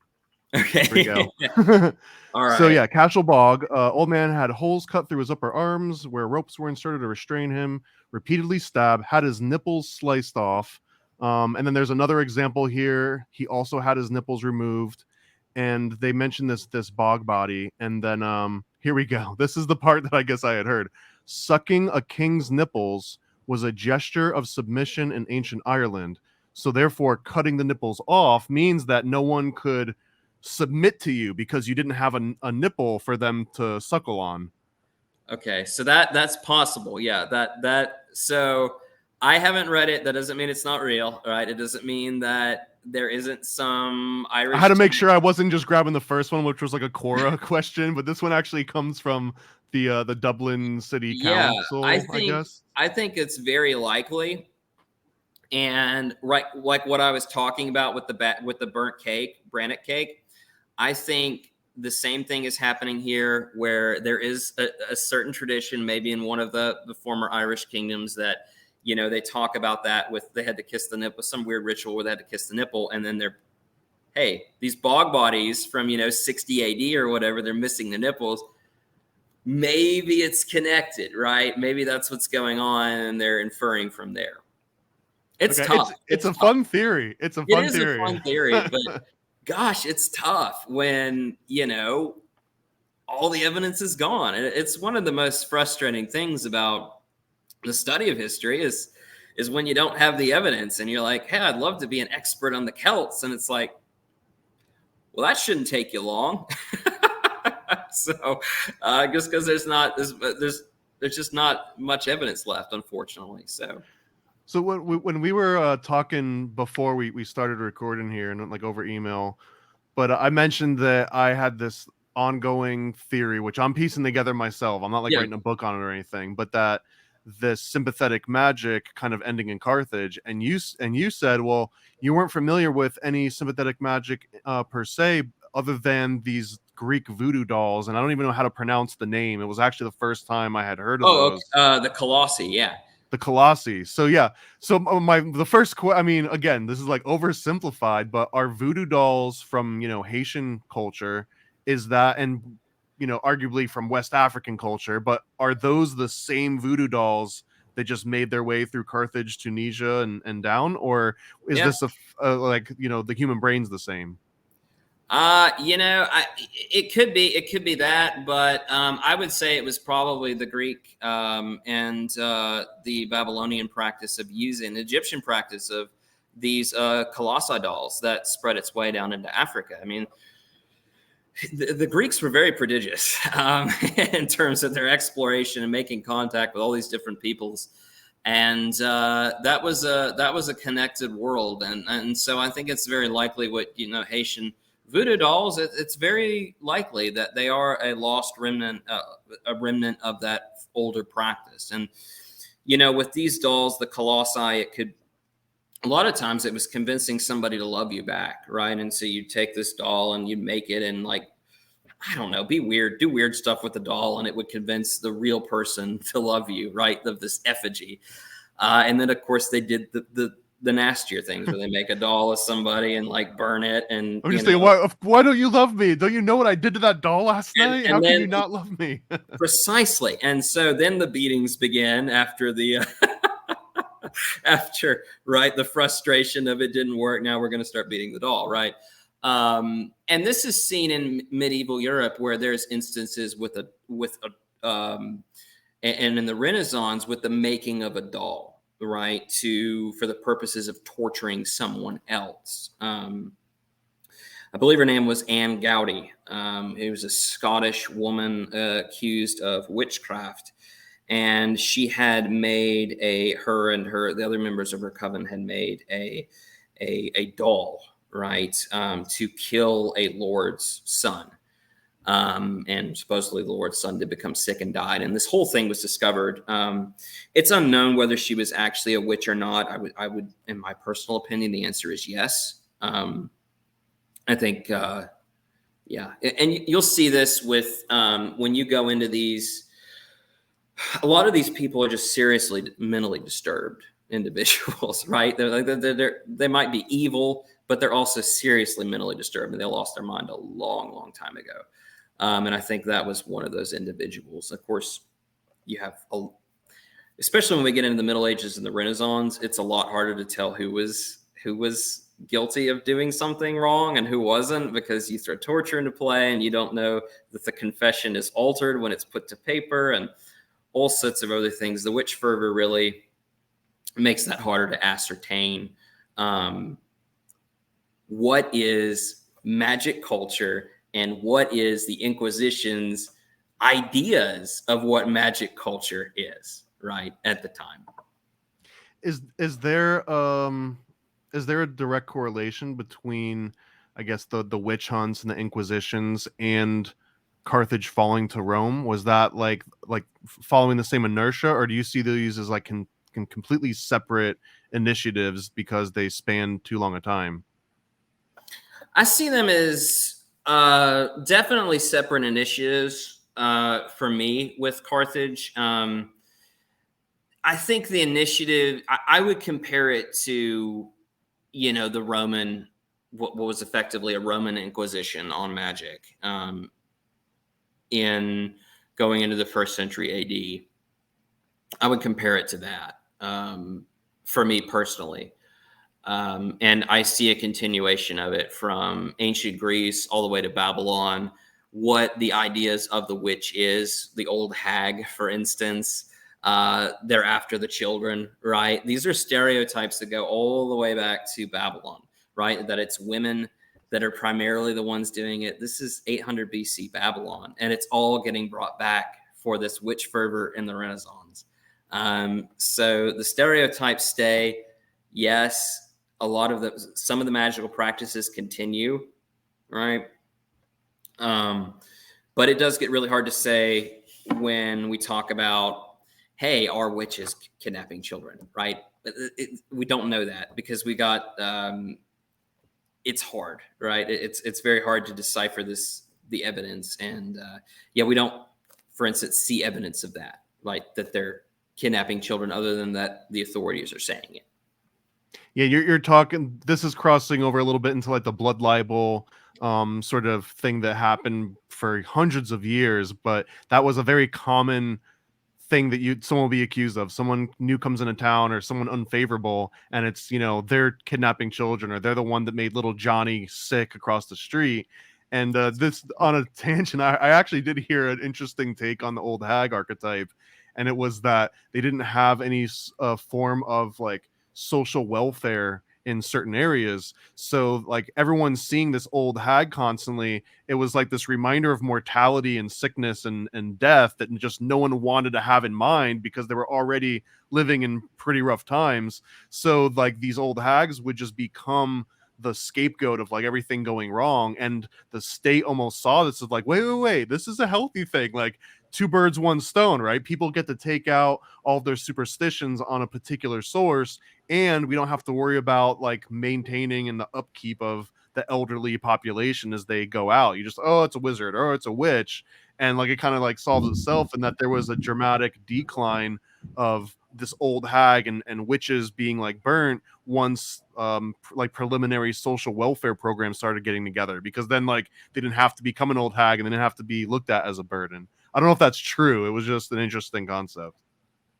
Okay. there we go. All right. So yeah, Cashel Bog. Old man had holes cut through his upper arms where ropes were inserted to restrain him. Repeatedly stabbed, had his nipples sliced off. And then there's another example here. He also had his nipples removed. And they mentioned this bog body, and then here we go. This is the part that I guess I had heard. Sucking a king's nipples was a gesture of submission in ancient Ireland. So therefore, cutting the nipples off means that no one could submit to you because you didn't have a nipple for them to suckle on. Okay, so that's possible. Yeah, so I haven't read it. That doesn't mean it's not real, right? It doesn't mean that there isn't some Irish. I had to make sure I wasn't just grabbing the first one, which was like a Quora question, but this one actually comes from the Dublin City Council. I guess. I think it's very likely, and right, like what I was talking about with the burnt cake, brannock cake. I think the same thing is happening here, where there is a certain tradition, maybe in one of the former Irish kingdoms, that, you know, they talk about that they had to kiss the nipple, some weird ritual where they had to kiss the nipple, and then hey, these bog bodies from, 60 AD or whatever, they're missing the nipples. Maybe it's connected, right? Maybe that's what's going on, and they're inferring from there. It's tough. It's a fun theory. It's a fun theory. It is a fun theory, but gosh, it's tough when, all the evidence is gone. It's one of the most frustrating things about the study of history is when you don't have the evidence and you're like, hey, I'd love to be an expert on the Celts. And it's like, well, that shouldn't take you long. So just because there's just not much evidence left, unfortunately. So when we were talking before we started recording here, and like over email, but I mentioned that I had this ongoing theory, which I'm piecing together myself. I'm not writing a book on it or anything, but that this sympathetic magic kind of ending in Carthage, and you said, well, you weren't familiar with any sympathetic magic per se, other than these Greek voodoo dolls, and I don't even know how to pronounce the name. It was actually the first time I had heard of those. The Colossi, yeah. The Colossi. So yeah. So the first again, this is like oversimplified, but are voodoo dolls from Haitian culture? Is that, and arguably from West African culture? But are those the same voodoo dolls that just made their way through Carthage, Tunisia, and down, or is this the human brain's the same? It could be that, but I would say it was probably the Greek and the Babylonian practice of using the Egyptian practice of these colossi dolls that spread its way down into Africa. I mean, the Greeks were very prodigious in terms of their exploration and making contact with all these different peoples. And that was a connected world, and so I think it's very likely what Haitian voodoo dolls. It's very likely that they are a lost remnant, a remnant of that older practice. And with these dolls, the colossi, it could a lot of times it was convincing somebody to love you back, right? And so you take this doll and you make it and I don't know, be weird, do weird stuff with the doll, and it would convince the real person to love you, right? Of this effigy. And then, of course, they did the nastier things where they make a doll of somebody and burn it. And I'm just saying, why don't you love me? Don't you know what I did to that doll last night? How can you not love me? Precisely. And so then the beatings began after the after the frustration of it didn't work. Now we're going to start beating the doll, right? And this is seen in medieval Europe, where there's instances and in the Renaissance with the making of a doll, right, for the purposes of torturing someone else. I believe her name was Anne Gowdie. It was a Scottish woman accused of witchcraft, and she had made her and the other members of her coven had made a doll, right, to kill a lord's son. And supposedly the Lord's son did become sick and died. And this whole thing was discovered. It's unknown whether she was actually a witch or not. I would, in my personal opinion, the answer is yes. I think, yeah. And you'll see this with, when you go into these, a lot of these people are just seriously mentally disturbed individuals, right? They might be evil, but they're also seriously mentally disturbed, and they lost their mind a long, long time ago. And I think that was one of those individuals. Of course, you have, especially when we get into the Middle Ages and the Renaissance, it's a lot harder to tell who was guilty of doing something wrong and who wasn't, because you throw torture into play and you don't know that the confession is altered when it's put to paper and all sorts of other things. The witch fervor really makes that harder to ascertain. What is magic culture and what is the Inquisition's ideas of what magic culture is, right, at the time. Is there a direct correlation between, I guess, the witch hunts and the Inquisitions and Carthage falling to Rome? Was that like following the same inertia, or do you see these as completely separate initiatives because they span too long a time? I see them as definitely separate initiatives for me with Carthage. I think the initiative, I would compare it to, the Roman, what was effectively a Roman Inquisition on magic in going into the 1st century AD. I would compare it to that for me personally. And I see a continuation of it from ancient Greece all the way to Babylon, what the ideas of the witch is, the old hag, for instance, they're after the children, right? These are stereotypes that go all the way back to Babylon, right? That it's women that are primarily the ones doing it. This is 800 BC Babylon, and it's all getting brought back for this witch fervor in the Renaissance. So the stereotypes stay. Yes, some of the magical practices continue, right? But it does get really hard to say when we talk about, hey, are witches kidnapping children, right? We don't know that because we got, it's hard, right? It's very hard to decipher the evidence. And we don't, for instance, see evidence of that, like that they're kidnapping children, other than that the authorities are saying it. Yeah, you're talking, this is crossing over a little bit into the blood libel sort of thing that happened for hundreds of years, but that was a very common thing that someone will be accused of. Someone new comes into town, or someone unfavorable, and it's, they're kidnapping children, or they're the one that made little Johnny sick across the street. And this, on a tangent, I actually did hear an interesting take on the old hag archetype, and it was that they didn't have any form of like social welfare in certain areas. So like everyone's seeing this old hag constantly. It was like this reminder of mortality and sickness and death that just no one wanted to have in mind, because they were already living in pretty rough times. So like these old hags would just become the scapegoat of like everything going wrong. And the state almost saw this as like, wait, this is a healthy thing. Like, two birds, one stone, right? People get to take out all their superstitions on a particular source, and we don't have to worry about like maintaining and the upkeep of the elderly population as they go out. You just, oh, it's a wizard, or it's a witch, and like it kind of like solves itself. And that there was a dramatic decline of this old hag and witches being like burnt once like preliminary social welfare programs started getting together, because then like they didn't have to become an old hag, and they didn't have to be looked at as a burden. I don't know if that's true. It was just an interesting concept.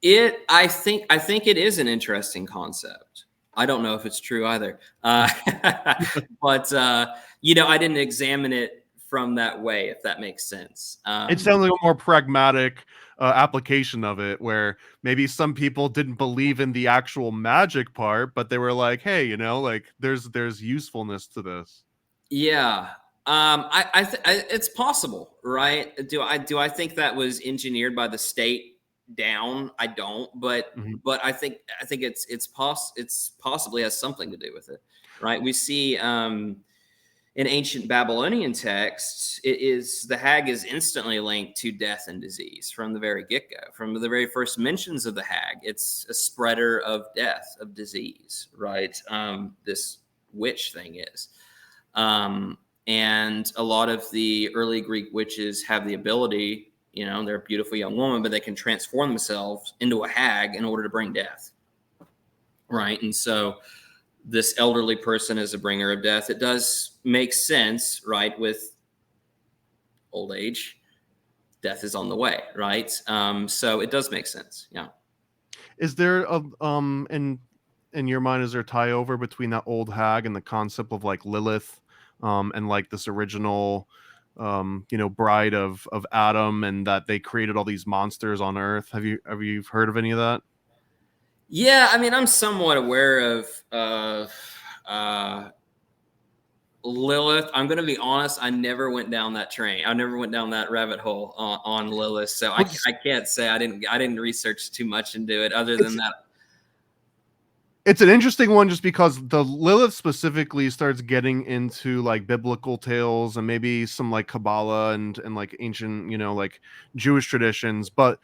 I think it is an interesting concept. I don't know if it's true either. But I didn't examine it from that way, if that makes sense. It sounds like a more pragmatic application of it, where maybe some people didn't believe in the actual magic part, but they were like, hey, like there's usefulness to this. Yeah. It's possible, right? Do I think that was engineered by the state down? I don't, but I think it's possibly has something to do with it, right? We see in ancient Babylonian texts, the hag is instantly linked to death and disease from the very get-go. From the very first mentions of the hag, it's a spreader of death, of disease, right? This witch thing is. And a lot of the early Greek witches have the ability, they're a beautiful young woman, but they can transform themselves into a hag in order to bring death, right? And so this elderly person is a bringer of death. It does make sense, right? With old age, death is on the way, right? So it does make sense. Yeah. Is there a in your mind, is there a tie over between that old hag and the concept of like Lilith, and like this original bride of Adam, and that they created all these monsters on Earth? Have you heard of any of that? Yeah, I mean, I'm somewhat aware of Lilith. I'm going to be honest. I never went down that train. I never went down that rabbit hole on Lilith. So I can't say I didn't research too much into it, other than that. It's an interesting one, just because the Lilith specifically starts getting into like biblical tales and maybe some like Kabbalah and like ancient, like Jewish traditions. But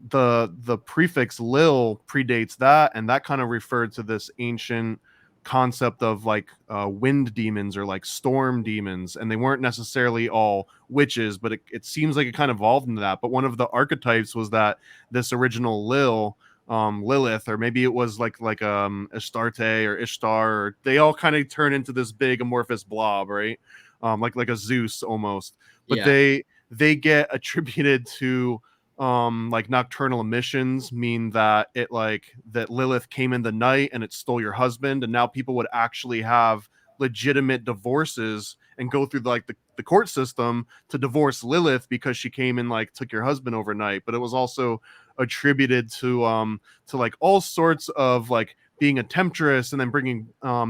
the prefix Lil predates that, and that kind of referred to this ancient concept of like wind demons, or like storm demons, and they weren't necessarily all witches, but it seems like it kind of evolved into that. But one of the archetypes was that this original Lilith, or maybe it was like Astarte or Ishtar, or they all kind of turn into this big amorphous blob, right? Like a Zeus almost. But Yeah. they get attributed to like nocturnal emissions, mean that that Lilith came in the night and it stole your husband, and now people would actually have legitimate divorces and go through like the court system to divorce Lilith because she came and like took your husband overnight. But it was also attributed to like all sorts of like being a temptress, and then bringing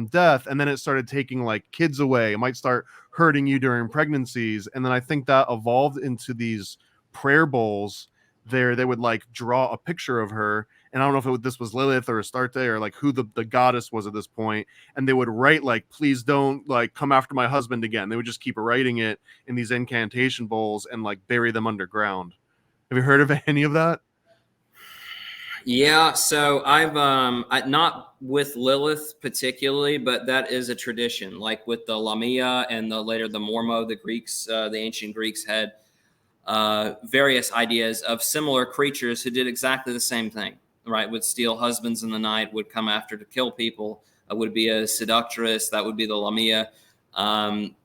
death, and then it started taking like kids away. It might start hurting you during pregnancies, and then I think that evolved into these prayer bowls. They would like draw a picture of her, and I don't know if this was Lilith or Astarte, or like who the goddess was at this point, and they would write like, please don't like come after my husband again. They would just keep writing it in these incantation bowls and like bury them underground. Have you heard of any of that? Yeah, so I've not with Lilith particularly, but that is a tradition. Like with the Lamia and later the Mormo, the Greeks, the ancient Greeks had various ideas of similar creatures who did exactly the same thing, right? Would steal husbands in the night, would come after to kill people, would be a seductress, that would be the Lamia. The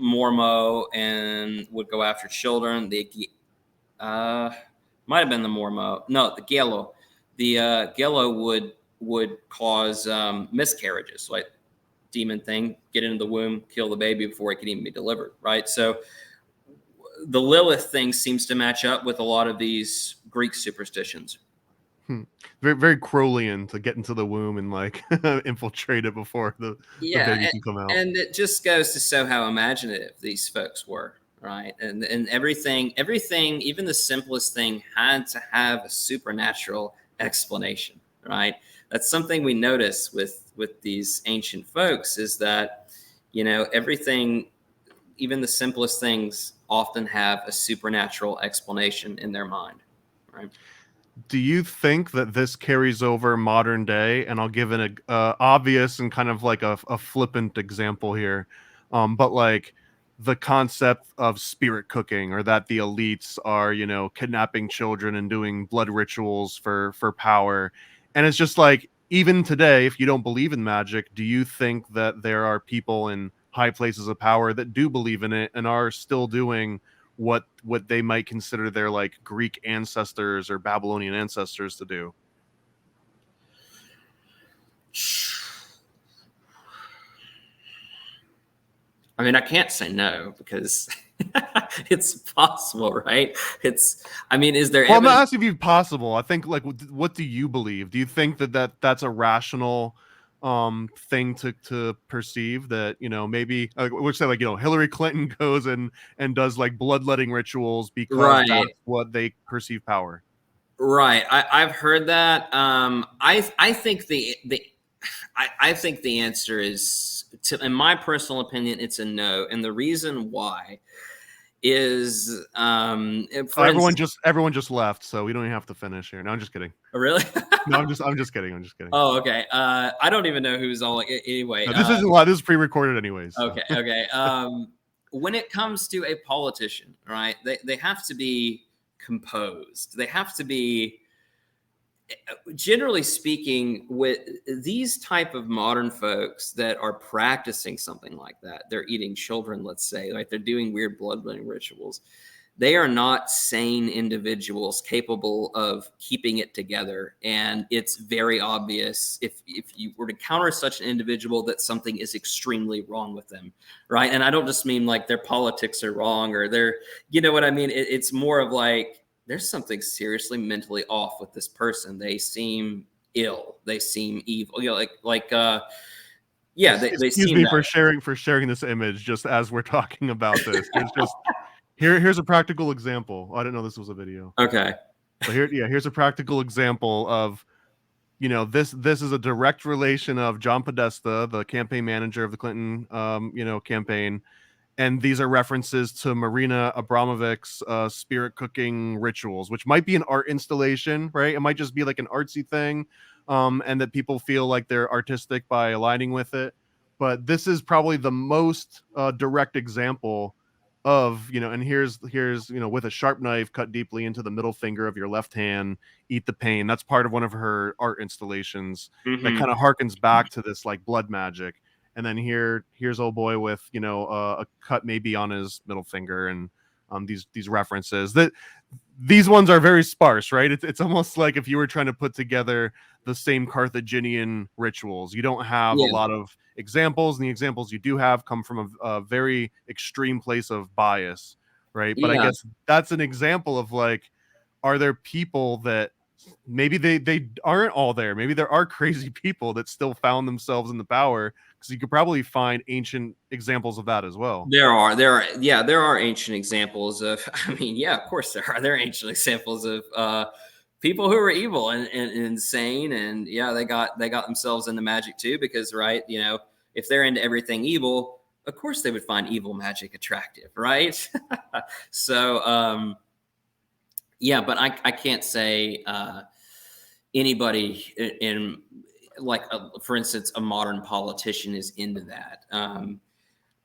Mormo and would go after children. might have been the Mormo. No, the Gelo. The Gelo would cause miscarriages, like demon thing, get into the womb, kill the baby before it can even be delivered, right? So the Lilith thing seems to match up with a lot of these Greek superstitions. Very, very Crowleyan to get into the womb and like infiltrate it before the baby can come out. And it just goes to show how imaginative these folks were, right? And everything, even the simplest thing had to have a supernatural explanation, right? That's something we notice with these ancient folks, is that, you know, everything, even the simplest things, often have a supernatural explanation in their mind, right? Do you think that this carries over modern day? And I'll give an obvious and kind of like a flippant example here, but like the concept of spirit cooking, or that the elites are, you know, kidnapping children and doing blood rituals for power. And it's just like, even today, if you don't believe in magic, do you think that there are people in high places of power that do believe in it and are still doing what they might consider their like Greek ancestors or Babylonian ancestors to do? I mean, I can't say no, because it's possible, right? I mean, is there Well, I'm evidence? not asking if it's possible. I think, like, what do you believe? Do you think that's a rational thing to perceive, that, you know, maybe which say, like, you know, Hillary Clinton goes and does like bloodletting rituals because Right. that's what they perceive power? Right. I've heard that. I think I think the answer is, in my personal opinion, it's a no. And the reason why is, Everyone just left, so we don't even have to finish here. No, I'm just kidding. Oh, really? No, I'm just kidding. I'm just kidding. Oh, okay. I don't even know who's all, anyway. No, this isn't live. This is pre-recorded anyways. So. Okay. Okay. When it comes to a politician, right, they have to be composed. They have to be, generally speaking, with these type of modern folks that are practicing something like that, they're eating children, let's say, like they're doing weird bloodletting rituals. They are not sane individuals capable of keeping it together. And it's very obvious if you were to counter such an individual that something is extremely wrong with them, right? And I don't just mean like their politics are wrong or they're, you know what I mean? It's more of like, there's something seriously mentally off with this person. They seem ill. They seem evil. You know, yeah, they Excuse seem me that. for sharing this image just as we're talking about this. It's just here's a practical example. I didn't know this was a video. Okay. So here's a practical example of, you know, this is a direct relation of John Podesta, the campaign manager of the Clinton you know, campaign. And these are references to Marina Abramovic's spirit cooking rituals, which might be an art installation, right? It might just be like an artsy thing, and that people feel like they're artistic by aligning with it. But this is probably the most direct example of, you know, and here's, you know, with a sharp knife cut deeply into the middle finger of your left hand, eat the pain. That's part of one of her art installations that kind of harkens back to this like blood magic. And then here's old boy with, you know, a cut maybe on his middle finger, and these references. That these ones are very sparse, right? It's almost like if you were trying to put together the same Carthaginian rituals. You don't have a lot of examples, and the examples you do have come from a very extreme place of bias, right? But I guess that's an example of like, are there people that maybe they aren't all there? Maybe there are crazy people that still found themselves in the power, because you could probably find ancient examples of that as well. There are ancient examples of, I mean, yeah, of course there are ancient examples of people who are evil and insane. And yeah, they got themselves into magic too, because, right, you know, if they're into everything evil, of course they would find evil magic attractive, right? So, yeah, but I can't say anybody in like, for instance, a modern politician is into that.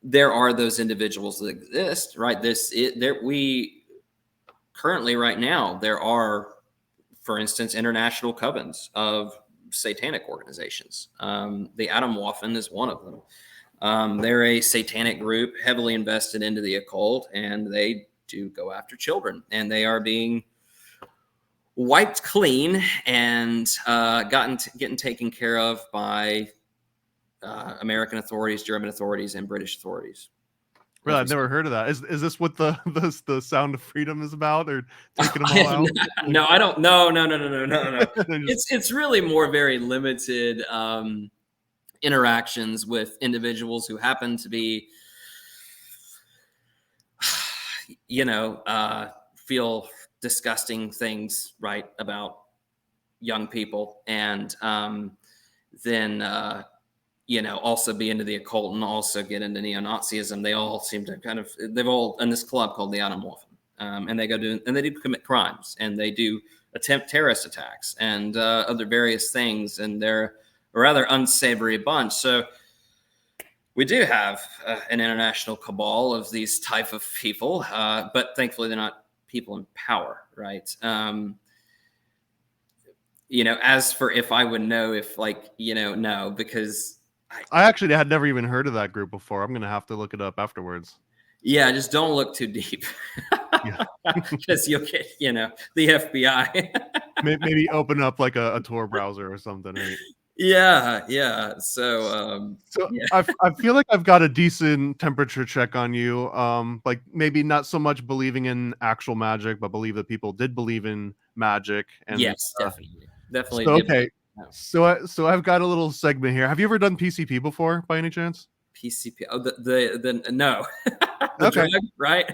There are those individuals that exist, right? We currently right now, there are, for instance, international covens of satanic organizations. The Atomwaffen is one of them. They're a satanic group heavily invested into the occult, and they do go after children, and they are being wiped clean and getting taken care of by American authorities, German authorities, and British authorities. Really, I've never heard of that. Is this what the Sound of Freedom is about, or taking them all out? No, I don't. No. It's really more very limited interactions with individuals who happen to be, feel disgusting things, right, about young people, and then also be into the occult and also get into neo-Nazism. They all seem to they've all in this club called the Anamorphin, and they do commit crimes, and they do attempt terrorist attacks and other various things, and they're a rather unsavory bunch. So we do have an international cabal of these type of people, but thankfully they're not people in power, right? As for if I would know if no, because I actually had never even heard of that group before. I'm going to have to look it up afterwards. Yeah, just don't look too deep. Because you'll get, the FBI. Maybe open up like a Tor browser or something, right? Yeah. So yeah. I feel like I've got a decent temperature check on you. Like maybe not so much believing in actual magic, but believe that people did believe in magic. And yes, definitely. So, okay. So I've got a little segment here. Have you ever done PCP before, by any chance? PCP? Oh, the no. The okay. Drug, right?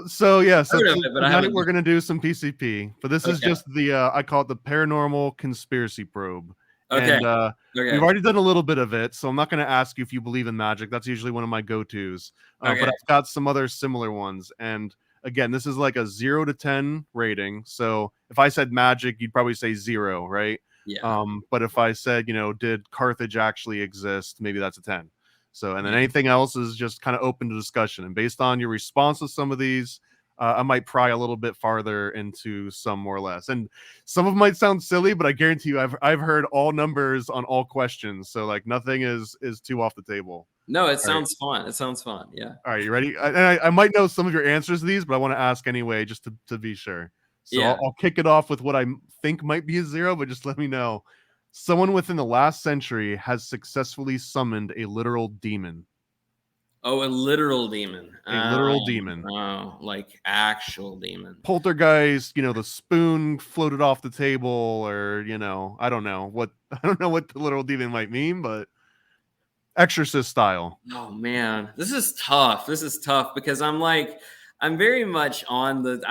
So yeah. So tonight we're gonna do some PCP, but this is just the I call it the paranormal conspiracy probe. Okay. And we've already done a little bit of it, so I'm not going to ask you if you believe in magic. That's usually one of my go-tos. But I've got some other similar ones. And again, this is like a 0 to 10 rating. So if I said magic, you'd probably say 0, right? Yeah. But if I said, did Carthage actually exist? Maybe that's a 10. So, and then anything else is just kind of open to discussion. And based on your response to some of these, I might pry a little bit farther into some more or less. And some of them might sound silly, but I guarantee you I've heard all numbers on all questions. So like nothing is too off the table. No, it sounds fun. It sounds fun. Yeah. All right, you ready? I might know some of your answers to these, but I want to ask anyway, just to be sure. So yeah. I'll kick it off with what I think might be a 0, but just let me know. Someone within the last century has successfully summoned a literal demon. Oh, a literal demon. A literal demon. Oh, like actual demon. Poltergeist, the spoon floated off the table, or I don't know what the literal demon might mean, but exorcist style. Oh man, this is tough. Because I'm very much on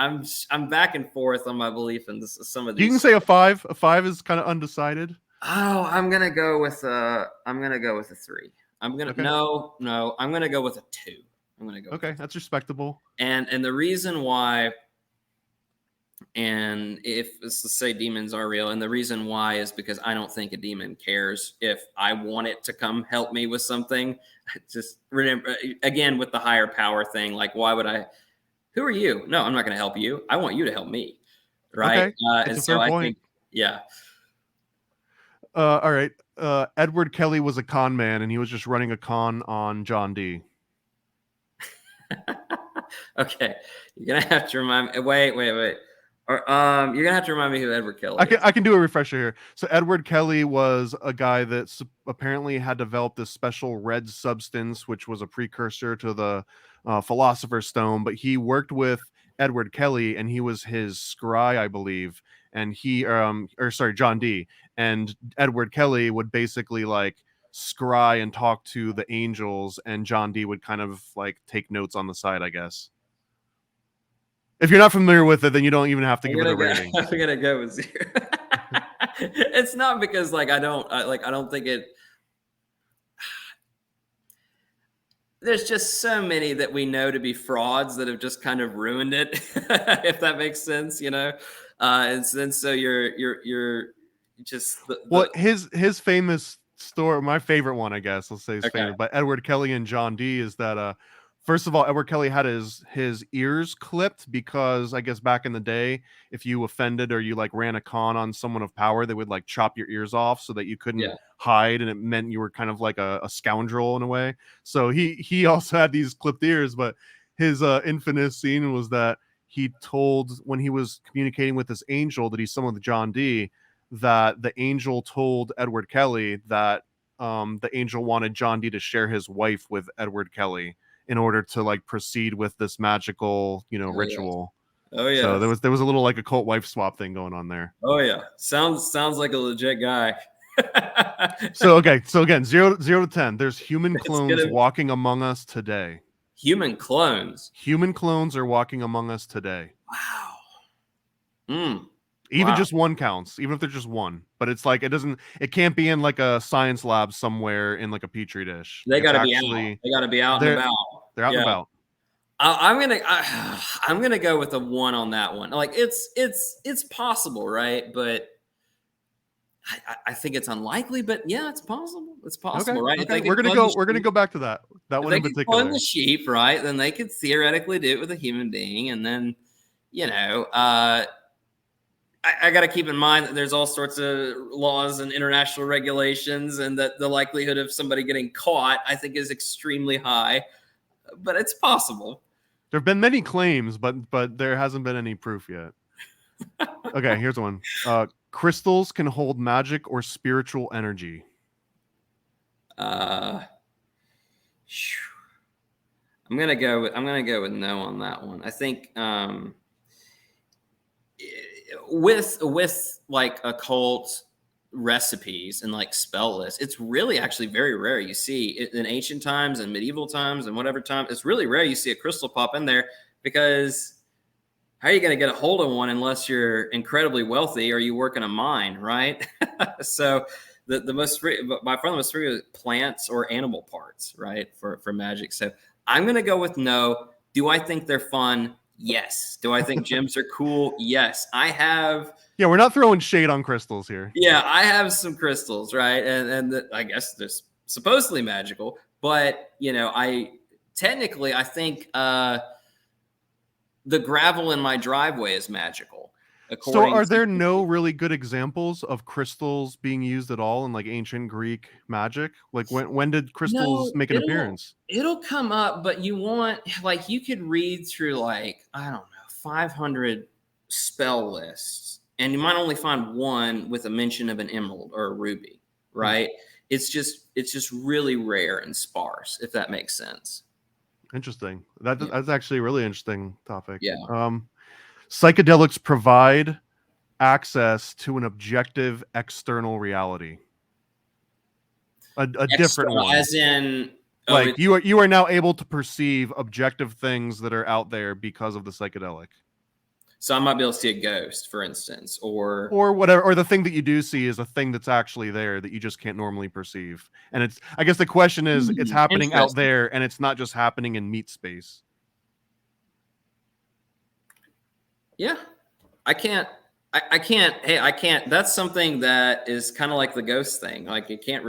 I'm back and forth on my belief in some of these. You can say a 5. A 5 is kind of undecided. Oh, I'm gonna go with a 3. I'm gonna no. I'm gonna go with a 2. I'm gonna go. Okay, that's respectable. And the reason why, and if let's say demons are real, and the reason why is because I don't think a demon cares if I want it to come help me with something. Just remember again with the higher power thing. Like, why would I? Who are you? No, I'm not gonna help you. I want you to help me. Right. Okay. That's a fair point. I think, yeah. All right. Edward Kelly was a con man, and he was just running a con on John D. Okay, you're gonna have to remind me. Wait. Or you're gonna have to remind me who Edward Kelly is. I can do a refresher here. So Edward Kelly was a guy that apparently had developed this special red substance, which was a precursor to the Philosopher's Stone. But he worked with Edward Kelly, and he was his scry, I believe. And John D. And Edward Kelly would basically like scry and talk to the angels, and John D. would kind of like take notes on the side, I guess. If you're not familiar with it, then you don't even have to give it a rating. I'm gonna go with 0. It's not because I don't think it. There's just so many that we know to be frauds that have just kind of ruined it, if that makes sense, and then so you're just his famous story, my favorite one, I guess, let's say his favorite, but Edward Kelly and John D. is that first of all, Edward Kelly had his ears clipped because I guess back in the day, if you offended or you like ran a con on someone of power, they would like chop your ears off so that you couldn't hide, and it meant you were kind of like a scoundrel in a way. So he also had these clipped ears, but his infamous scene was that he told, when he was communicating with this angel that he summoned with John Dee, that the angel told Edward Kelly that the angel wanted John Dee to share his wife with Edward Kelly in order to like proceed with this magical, ritual. Oh yeah. So there was a little like occult wife swap thing going on there. Oh yeah. Sounds like a legit guy. So again, 0 to 10. There's human clones walking among us today. Human clones. Human clones are walking among us today. Wow. Even just one counts, even if there's just one. But it's like it can't be in like a science lab somewhere in like a petri dish. They gotta be out. They gotta be out and about. They're out and about. I'm gonna go with a 1 on that one. Like it's possible, right? But I think it's unlikely, but yeah, it's possible. It's possible, right? Okay. We're gonna go back to that one in particular. If they could clone the sheep, right? Then they could theoretically do it with a human being, and then I got to keep in mind that there's all sorts of laws and international regulations, and that the likelihood of somebody getting caught, I think, is extremely high. But it's possible. There have been many claims, but there hasn't been any proof yet. Okay, here's one. Crystals can hold magic or spiritual energy. I'm gonna go with no on that one. I think with like occult recipes and like spell lists, it's really actually very rare you see in ancient times and medieval times and whatever time. It's really rare you see a crystal pop in there, because how are you going to get a hold of one unless you're incredibly wealthy or you work in a mine, right? So the most by far the most frequent plants or animal parts, right, for magic. So I'm going to go with no. Do I think they're fun? Yes. Do I think gems are cool? Yes. I have. Yeah, we're not throwing shade on crystals here. Yeah, I have some crystals, right? And I guess they're supposedly magical, but I think the gravel in my driveway is magical. So are there no really good examples of crystals being used at all in like ancient Greek magic? Like when did crystals make an appearance? It'll come up, but you could read through like, I don't know, 500 spell lists, and you might only find one with a mention of an emerald or a ruby, right? It's just really rare and sparse, if that makes sense. Interesting. That's actually a really interesting topic. Yeah. Psychedelics provide access to an objective external reality. A different one. As in, like you are now able to perceive objective things that are out there because of the psychedelic. So I might be able to see a ghost, for instance, or whatever, or the thing that you do see is a thing that's actually there that you just can't normally perceive. And I guess the question is, it's happening out there, and it's not just happening in meat space. Yeah, I can't. Hey, I can't. That's something that is kind of like the ghost thing. Like you can't,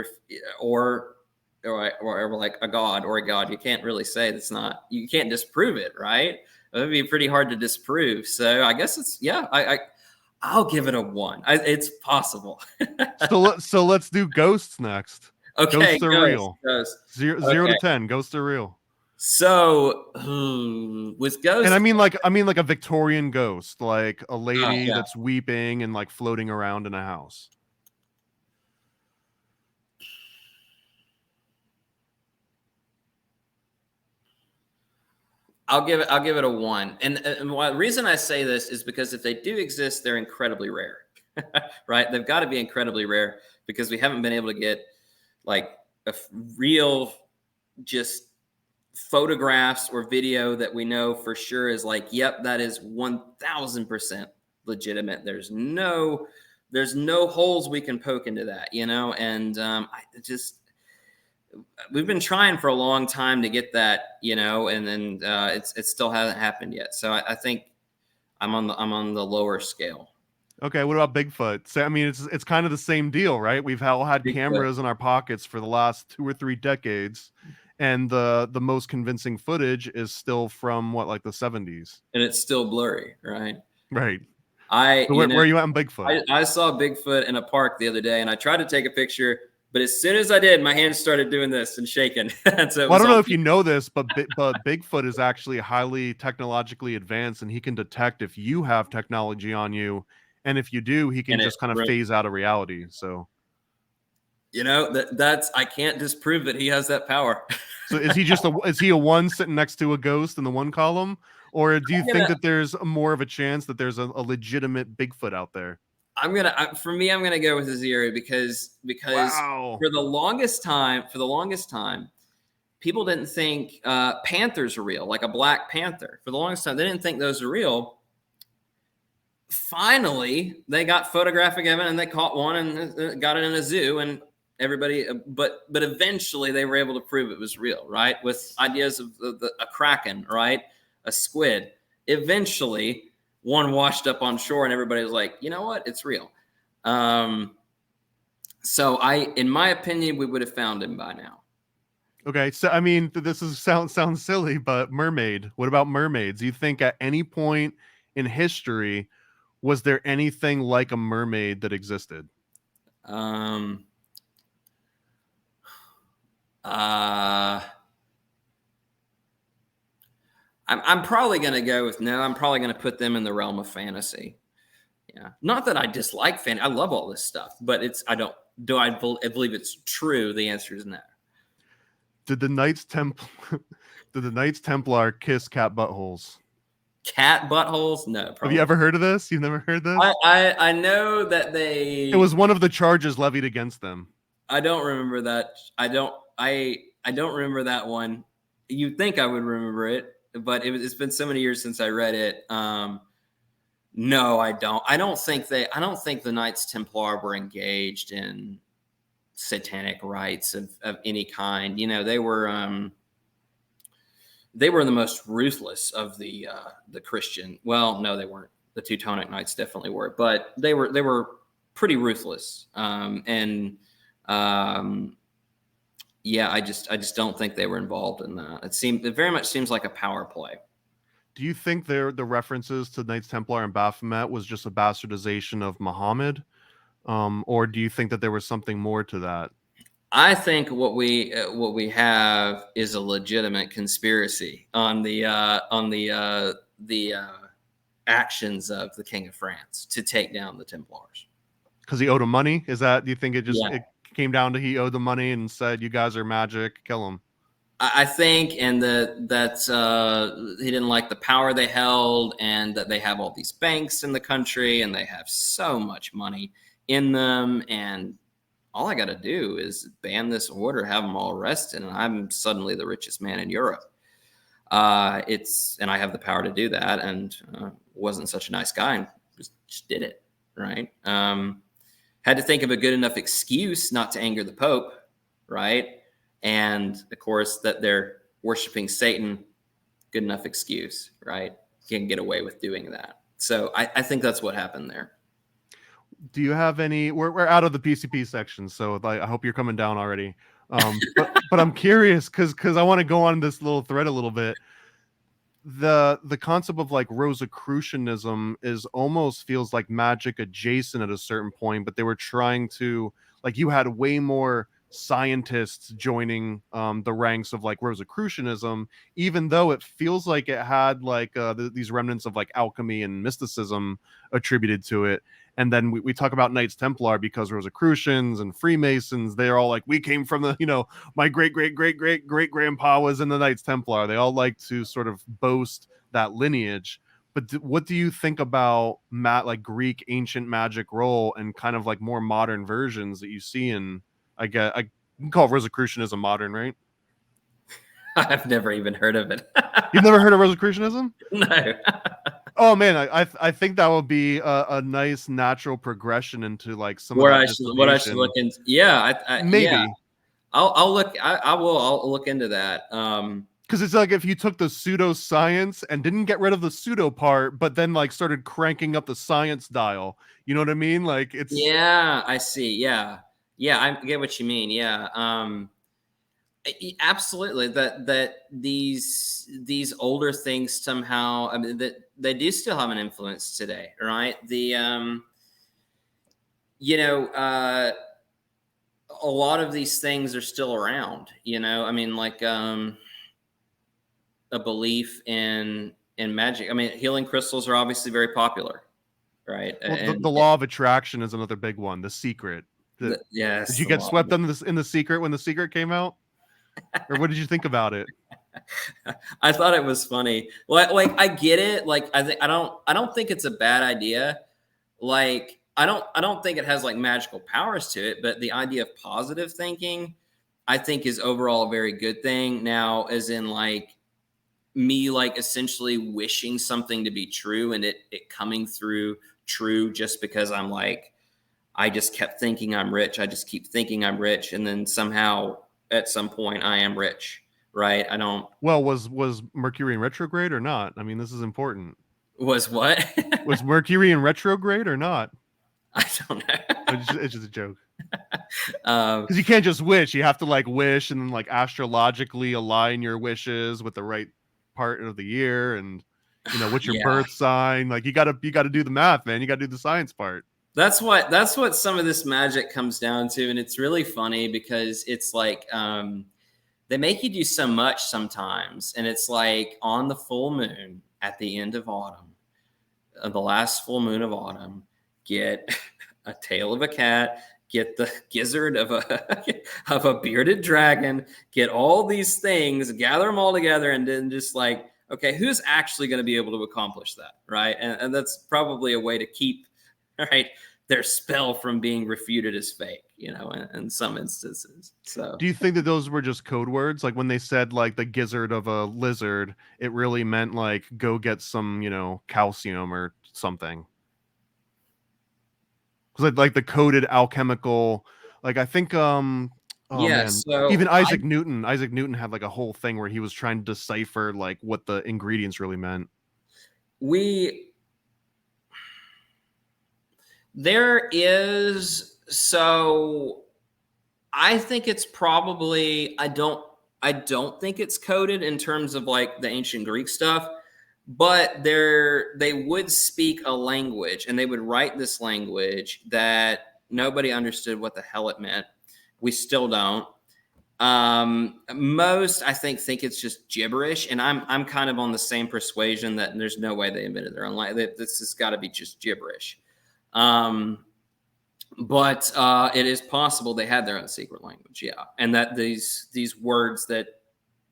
or like a god or a god. You can't really say that's not. You can't disprove it, right? It would be pretty hard to disprove. So I guess it's I'll give it a 1. It's possible. so let's do ghosts next. Okay, ghosts are real. Ghosts. 0 to 10. Ghosts are real. So with ghosts, and I mean like a Victorian ghost, like a lady that's weeping and like floating around in a house. I'll give it a 1. And the reason I say this is because if they do exist, they're incredibly rare, right? They've got to be incredibly rare, because we haven't been able to get like a real just photographs or video that we know for sure is like, yep, that is 1000% legitimate. There's no holes we can poke into that, and we've been trying for a long time to get that, and then it still hasn't happened yet. So I think I'm on the lower scale. Okay, what about Bigfoot? So I mean, it's kind of the same deal, right? We've all had cameras in our pockets for the last 2 or 3 decades, and the most convincing footage is still from like the 70s, and it's still blurry, right? Right. Where are you at in Bigfoot? I saw Bigfoot in a park the other day, and I tried to take a picture, But as soon as I did, my hands started doing this and shaking. And so well, I don't know if you know this, but Bigfoot is actually highly technologically advanced, and he can detect if you have technology on you, and if you do, he can just kind of phase out of reality. So, you know, that's I can't disprove that he has that power. So is he a one sitting next to a ghost in the one column, or do you think that there's more of a chance that there's a legitimate Bigfoot out there? For me, I'm gonna go with a zero because wow. for the longest time, people didn't think panthers are real, like a black panther. For the longest time, they didn't think those are real. Finally, they got photographic evidence, and they caught one and got it in a zoo, and everybody. But eventually, they were able to prove it was real, right? With ideas of a kraken, right, a squid. Eventually, one washed up on shore, and everybody was like, you know what? It's real. So in my opinion, we would have found him by now. Okay. So, I mean, sounds silly, but mermaid, what about mermaids? Do you think at any point in history, was there anything like a mermaid that existed? I'm probably going to go with no. I'm probably going to put them in the realm of fantasy. Yeah. Not that I dislike fantasy. I love all this stuff, but I believe it's true? The answer is no. Did the Knights Templar kiss cat buttholes? Cat buttholes? No. Probably. Have you ever heard of this? You've never heard this? I know that it was one of the charges levied against them. I don't remember that. I don't remember that one. You'd think I would remember it, but it's been so many years since I read it. No, I don't. I don't think the Knights Templar were engaged in satanic rites of any kind. You know, they were the most ruthless of the Christian. Well, no, they weren't. The Teutonic Knights definitely were, but they were pretty ruthless. Yeah, I just don't think they were involved in that. It very much seems like a power play. Do you think the references to Knights Templar and Baphomet was just a bastardization of Muhammad? Or do you think that there was something more to that? I think what we have is a legitimate conspiracy on the actions of the King of France to take down the Templars. Because he owed him money? Do you think it it came down to he owed the money and said, "You guys are magic, kill him"? I think, and that he didn't like the power they held, and that they have all these banks in the country, and they have so much money in them, and all I got to do is ban this order, have them all arrested, and I'm suddenly the richest man in Europe. And I have the power to do that, and wasn't such a nice guy, and just did it, right? Had to think of a good enough excuse not to anger the Pope, right? And of course, that they're worshiping Satan, good enough excuse, right? Can get away with doing that. So I think that's what happened there. Do you have any? We're out of the PCP section, so I hope you're coming down already. But I'm curious because I want to go on this little thread a little bit. The concept of like Rosicrucianism almost feels like magic adjacent at a certain point, but they were trying to, like, you had way more scientists joining the ranks of like Rosicrucianism, even though it feels like it had like these remnants of like alchemy and mysticism attributed to it. And then we talk about Knights Templar because Rosicrucians and Freemasons, they're all like, we came from the, my great grandpa was in the Knights Templar. They all like to sort of boast that lineage. But what do you think about like Greek ancient magic role and kind of like more modern versions that you see in, I can call Rosicrucianism modern, right? I've never even heard of it. You've never heard of Rosicrucianism? No. Oh man, I think that would be a nice natural progression into like some what of I should look into. Yeah, maybe. Yeah. I'll look. I'll look into that. Because it's like if you took the pseudoscience and didn't get rid of the pseudo part, but then like started cranking up the science dial. You know what I mean? Like it's. Yeah, I see. Yeah, I get what you mean. Yeah. Absolutely. That these older things somehow, I mean, that they do still have an influence today, right? a lot of these things are still around, you know. I mean, like a belief in magic. I mean, healing crystals are obviously very popular, right? Well, And the law of attraction is another big one. The Secret. Did yes, you the get law. swept in the Secret when the Secret came out, or what did you think about it? I thought it was funny. Like I get it. Like I don't think it's a bad idea. Like I don't think it has like magical powers to it, but the idea of positive thinking, I think, is overall a very good thing. Now, as in like me like essentially wishing something to be true and it coming through true just because I'm like, I just kept thinking I'm rich. I just keep thinking I'm rich. And then somehow at some point I am rich, right? I don't. Well, was Mercury in retrograde or not? I mean, this is important. Was what? Was Mercury in retrograde or not? I don't know. It's just a joke. Um, Because you can't just wish. You have to like wish and then like astrologically align your wishes with the right part of the year, and you know what's your yeah. birth sign. Like you gotta do the math, man. You gotta do the science part. That's what some of this magic comes down to, and it's really funny because it's like they make you do so much sometimes, and it's like on the full moon at the end of autumn, the last full moon of autumn, get a tail of a cat, get the gizzard of a bearded dragon, get all these things, gather them all together, and then just like, okay, who's actually going to be able to accomplish that, right? And that's probably a way to keep, right, their spell from being refuted as fake, you know, in some instances. So Do you think that those were just code words? Like when they said like the gizzard of a lizard, it really meant like go get some, you know, calcium or something? Because like the coded alchemical, like I think oh yeah, man, so even Isaac Newton had like a whole thing where he was trying to decipher like what the ingredients really meant. There is, so I think it's probably, I don't think it's coded in terms of like the ancient Greek stuff, but they would speak a language and they would write this language that nobody understood what the hell it meant. We still don't. Most I think it's just gibberish, and I'm kind of on the same persuasion that there's no way they invented their own language. This has got to be just gibberish. But it is possible they had their own secret language, yeah, and that these words that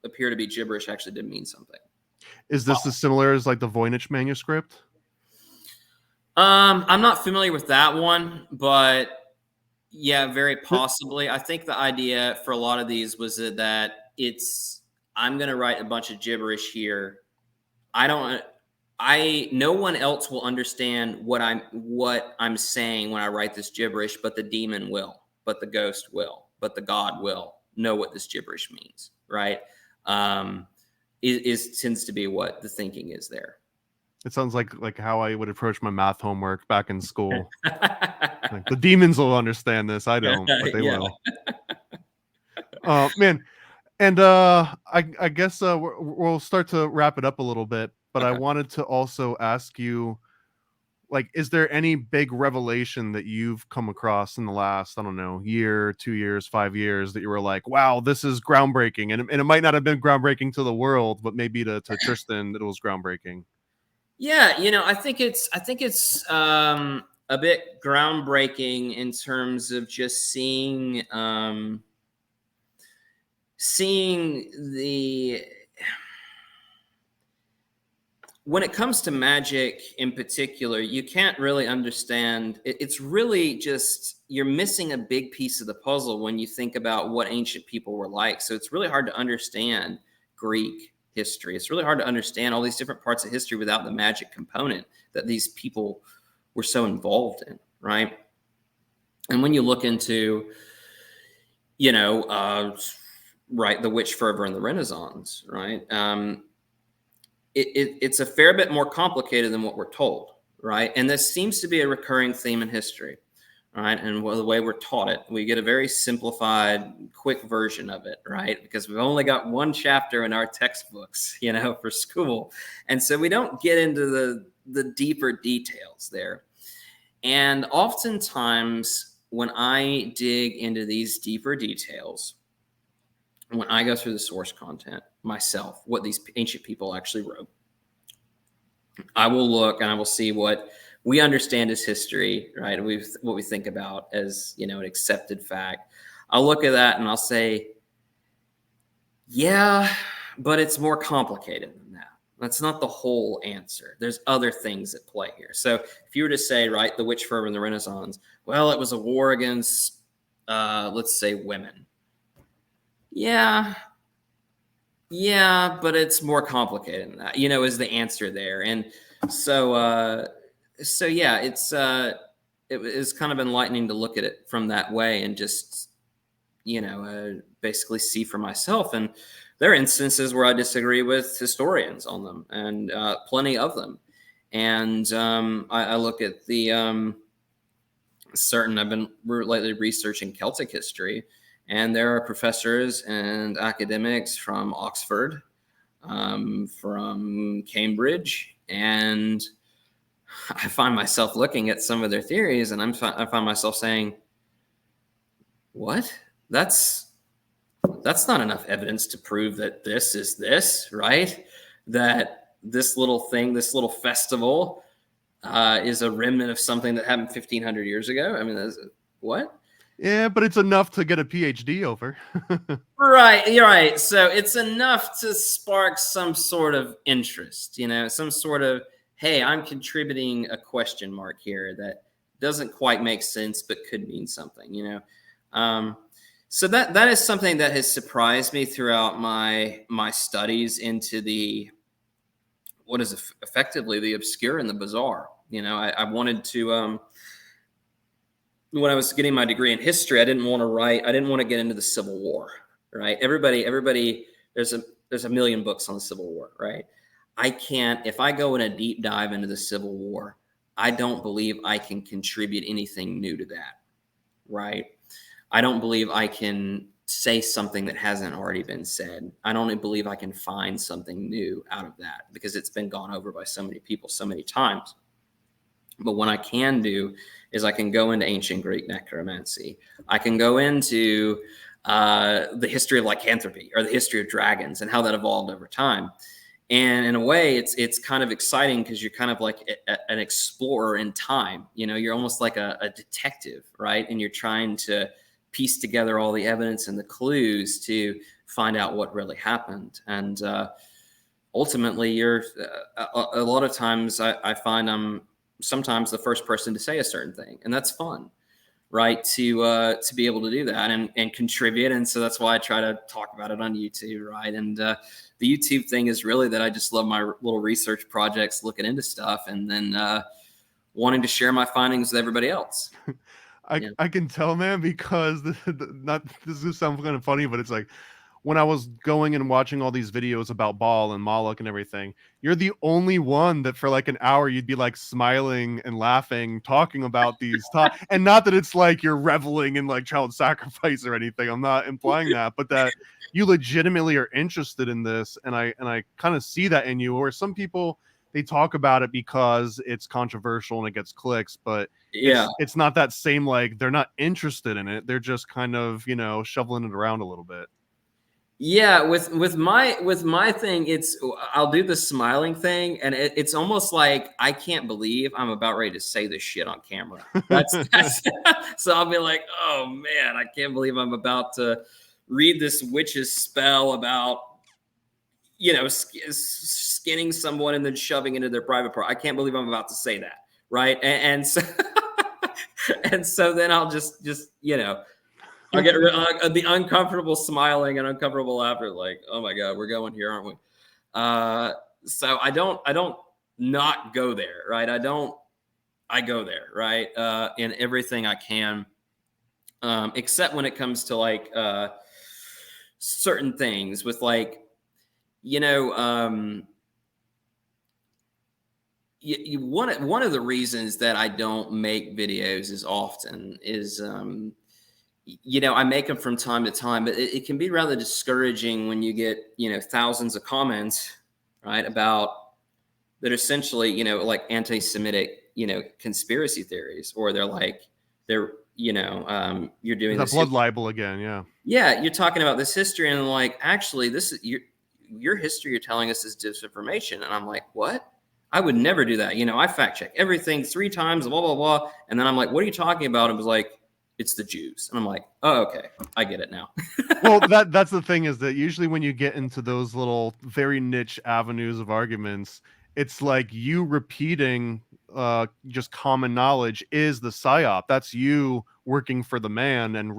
appear to be gibberish actually did mean something. Is this as similar as like the Voynich manuscript? I'm not familiar with that one, but yeah, very possibly. I think the idea for a lot of these was that I'm going to write a bunch of gibberish here. No one else will understand what I'm saying when I write this gibberish, but the demon will, but the ghost will, but the god will know what this gibberish means, right? Tends to be what the thinking is there. It sounds like how I would approach my math homework back in school. Like, the demons will understand this. I don't, but they will. Man, and I guess we'll start to wrap it up a little bit. But I wanted to also ask you, like, is there any big revelation that you've come across in the last, I don't know, year, 2 years, 5 years that you were like, wow, this is groundbreaking? And it might not have been groundbreaking to the world, but maybe to Tristan, it was groundbreaking. Yeah, you know, I think it's a bit groundbreaking in terms of just seeing the, when it comes to magic in particular, you can't really understand. It's really just, you're missing a big piece of the puzzle when you think about what ancient people were like. So it's really hard to understand Greek history. It's really hard to understand all these different parts of history without the magic component that these people were so involved in, right? And when you look into, you know, right, the witch fervor in the Renaissance, right? It's a fair bit more complicated than what we're told, right? And this seems to be a recurring theme in history, right? And the way we're taught it, we get a very simplified, quick version of it, right? Because we've only got one chapter in our textbooks, you know, for school. And so we don't get into the deeper details there. And oftentimes when I dig into these deeper details, when I go through the source content myself, what these ancient people actually wrote, I will look and I will see what we understand as history, right? What we think about as, an accepted fact. I'll look at that and I'll say, yeah, but it's more complicated than that. That's not the whole answer. There's other things at play here. So if you were to say, right, the witch fervor in the Renaissance, well, it was a war against, let's say, women. Yeah, but it's more complicated than that, is the answer there. And so yeah, it was kind of enlightening to look at it from that way and just, basically see for myself. And there are instances where I disagree with historians on them, and plenty of them. And I look at the I've been lately researching Celtic history, and there are professors and academics from Oxford, from Cambridge, and I find myself looking at some of their theories, and I find myself saying, what? That's not enough evidence to prove that this is this, right? That this little thing, this little festival is a remnant of something that happened 1,500 years ago. I mean, what? Yeah, but it's enough to get a PhD over. Right, you're right. So it's enough to spark some sort of interest, some sort of, hey, I'm contributing a question mark here that doesn't quite make sense, but could mean something, So that is something that has surprised me throughout my studies into what is effectively the obscure and the bizarre. I wanted to, when I was getting my degree in history, I didn't want to get into the Civil War, right? Everybody, there's a million books on the Civil War, right? If I go in a deep dive into the Civil War, I don't believe I can contribute anything new to that, right? I don't believe I can say something that hasn't already been said. I don't believe I can find something new out of that because it's been gone over by so many people so many times. But what I can do is I can go into ancient Greek necromancy. I can go into the history of lycanthropy or the history of dragons and how that evolved over time. And in a way, it's kind of exciting because you're kind of like an explorer in time. You're almost like a detective, right? And you're trying to piece together all the evidence and the clues to find out what really happened. And ultimately, you're a lot of times I find I'm sometimes the first person to say a certain thing, and that's fun, right? To be able to do that and contribute. And so that's why I try to talk about it on YouTube, right? And the YouTube thing is really that I just love my little research projects, looking into stuff, and then wanting to share my findings with everybody else. I can tell, man, because this is sound kind of funny, but it's like when I was going and watching all these videos about Baal and Moloch and everything, you're the only one that for like an hour you'd be like smiling and laughing, talking about these and not that it's like you're reveling in like child sacrifice or anything. I'm not implying that, but that you legitimately are interested in this, and I kind of see that in you. Or some people, they talk about it because it's controversial and it gets clicks, but it's not that same, like they're not interested in it. They're just kind of, shoveling it around a little bit. Yeah, with my thing, I'll do the smiling thing, and it's almost like I can't believe I'm about ready to say this shit on camera. That's so I'll be like, oh man, I can't believe I'm about to read this witch's spell about skinning someone and then shoving into their private part. I can't believe I'm about to say that, right? And so and so then I'll just I get the uncomfortable smiling and uncomfortable laughter, like, oh my God, we're going here, aren't we? So I don't not go there, right? I go there, right? In everything I can, except when it comes to like certain things with like, one of the reasons that I don't make videos as often is, I make them from time to time, but it can be rather discouraging when you get, thousands of comments, right, about that essentially, like anti-Semitic, conspiracy theories, or they're you're doing That this blood libel again. Yeah. Yeah, you're talking about this history, and like, actually, this is your history. You're telling us is disinformation, and I'm like, what? I would never do that. I fact check everything 3 times, blah blah blah, and then I'm like, what are you talking about? It was like, it's the Jews, and I'm like, oh, okay, I get it now. Well, that's the thing, is that usually when you get into those little very niche avenues of arguments, it's like you repeating just common knowledge is the psyop. That's you working for the man and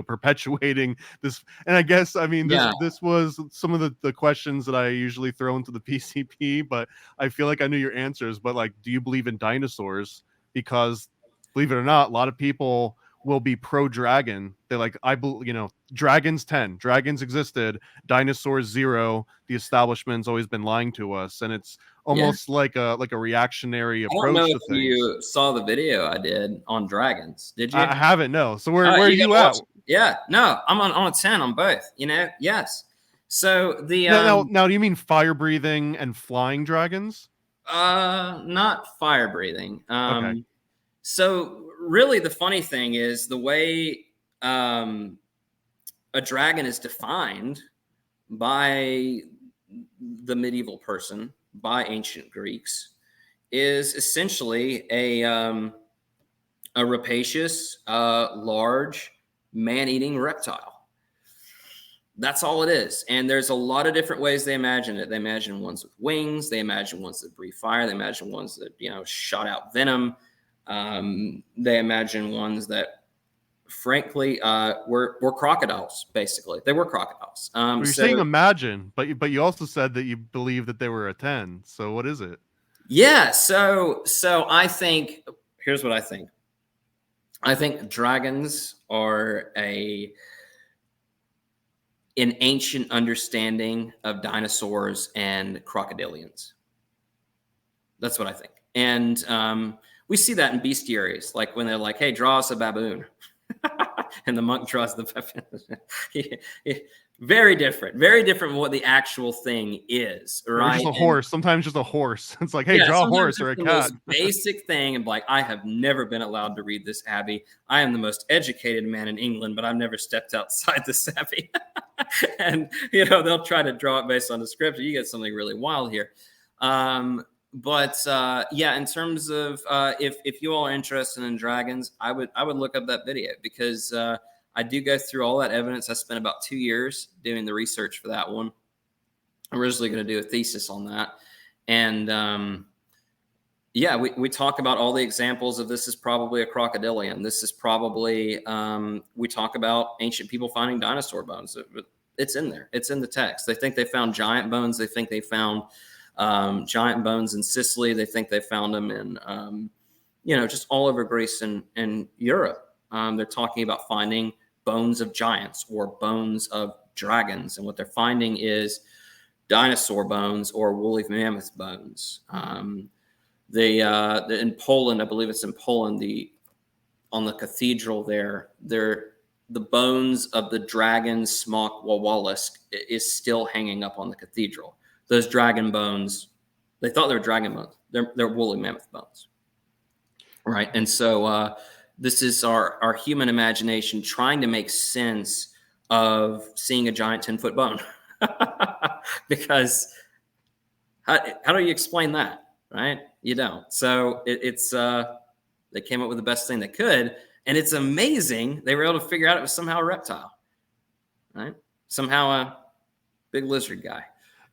perpetuating this. And I guess, I mean, Yeah, this was some of the questions that I usually throw into the PCP, but I feel like I knew your answers. But like, do you believe in dinosaurs? Because believe it or not, a lot of people will be pro dragon. They're like, I believe, dragons 10, dragons existed, dinosaurs 0. The establishment's always been lying to us, and it's yeah. almost like a reactionary I don't know approach to if things. you saw the video I did on dragons. Did you? I haven't, no. So where are you gotta at? watch it. Yeah, no, I'm on a 10 on both. Yes. So the Now, do you mean fire breathing and flying dragons? not fire breathing. Okay. So really, the funny thing is the way a dragon is defined by the medieval person, by ancient Greeks, is essentially a rapacious, large, man-eating reptile. That's all it is. And there's a lot of different ways they imagine it. They imagine ones with wings. They imagine ones that breathe fire. They imagine ones that, shot out venom. They imagine ones that, frankly, were crocodiles. Basically, they were crocodiles. Well, you're saying imagine, but you also said that you believe that they were a 10. So what is it? Yeah. So I think, here's what I think. I think dragons are an ancient understanding of dinosaurs and crocodilians. That's what I think. And we see that in bestiaries, like when they're like, hey, draw us a baboon. And the monk draws the baboon. Very different from what the actual thing is, right? Or just a horse. Sometimes just a horse. It's like, hey, draw a horse or a the cat. Most basic thing, and like, I have never been allowed to read this abbey. I am the most educated man in England, but I've never stepped outside this abbey. And they'll try to draw it based on the script. You get something really wild here. But in terms of if you all are interested in dragons, I would look up that video, because I do go through all that evidence. I spent about 2 years doing the research for that one. I'm originally going to do a thesis on that. And we talk about all the examples of this is probably a crocodilian. This is probably, we talk about ancient people finding dinosaur bones. It's in there. It's in the text. They think they found giant bones. They think they found giant bones in Sicily. They think they found them in, just all over Greece and Europe. They're talking about finding bones of giants or bones of dragons. And what they're finding is dinosaur bones or woolly mammoth bones. In Poland, I believe it's in Poland, on the cathedral there, the bones of the dragon Smock Wawalisk is still hanging up on the cathedral. Those dragon bones, they thought they were dragon bones. They're woolly mammoth bones. Right. And so this is our human imagination trying to make sense of seeing a giant 10-foot bone. Because how do you explain that? Right? You don't. So it's they came up with the best thing they could. And it's amazing they were able to figure out it was somehow a reptile. Right? Somehow a big lizard guy.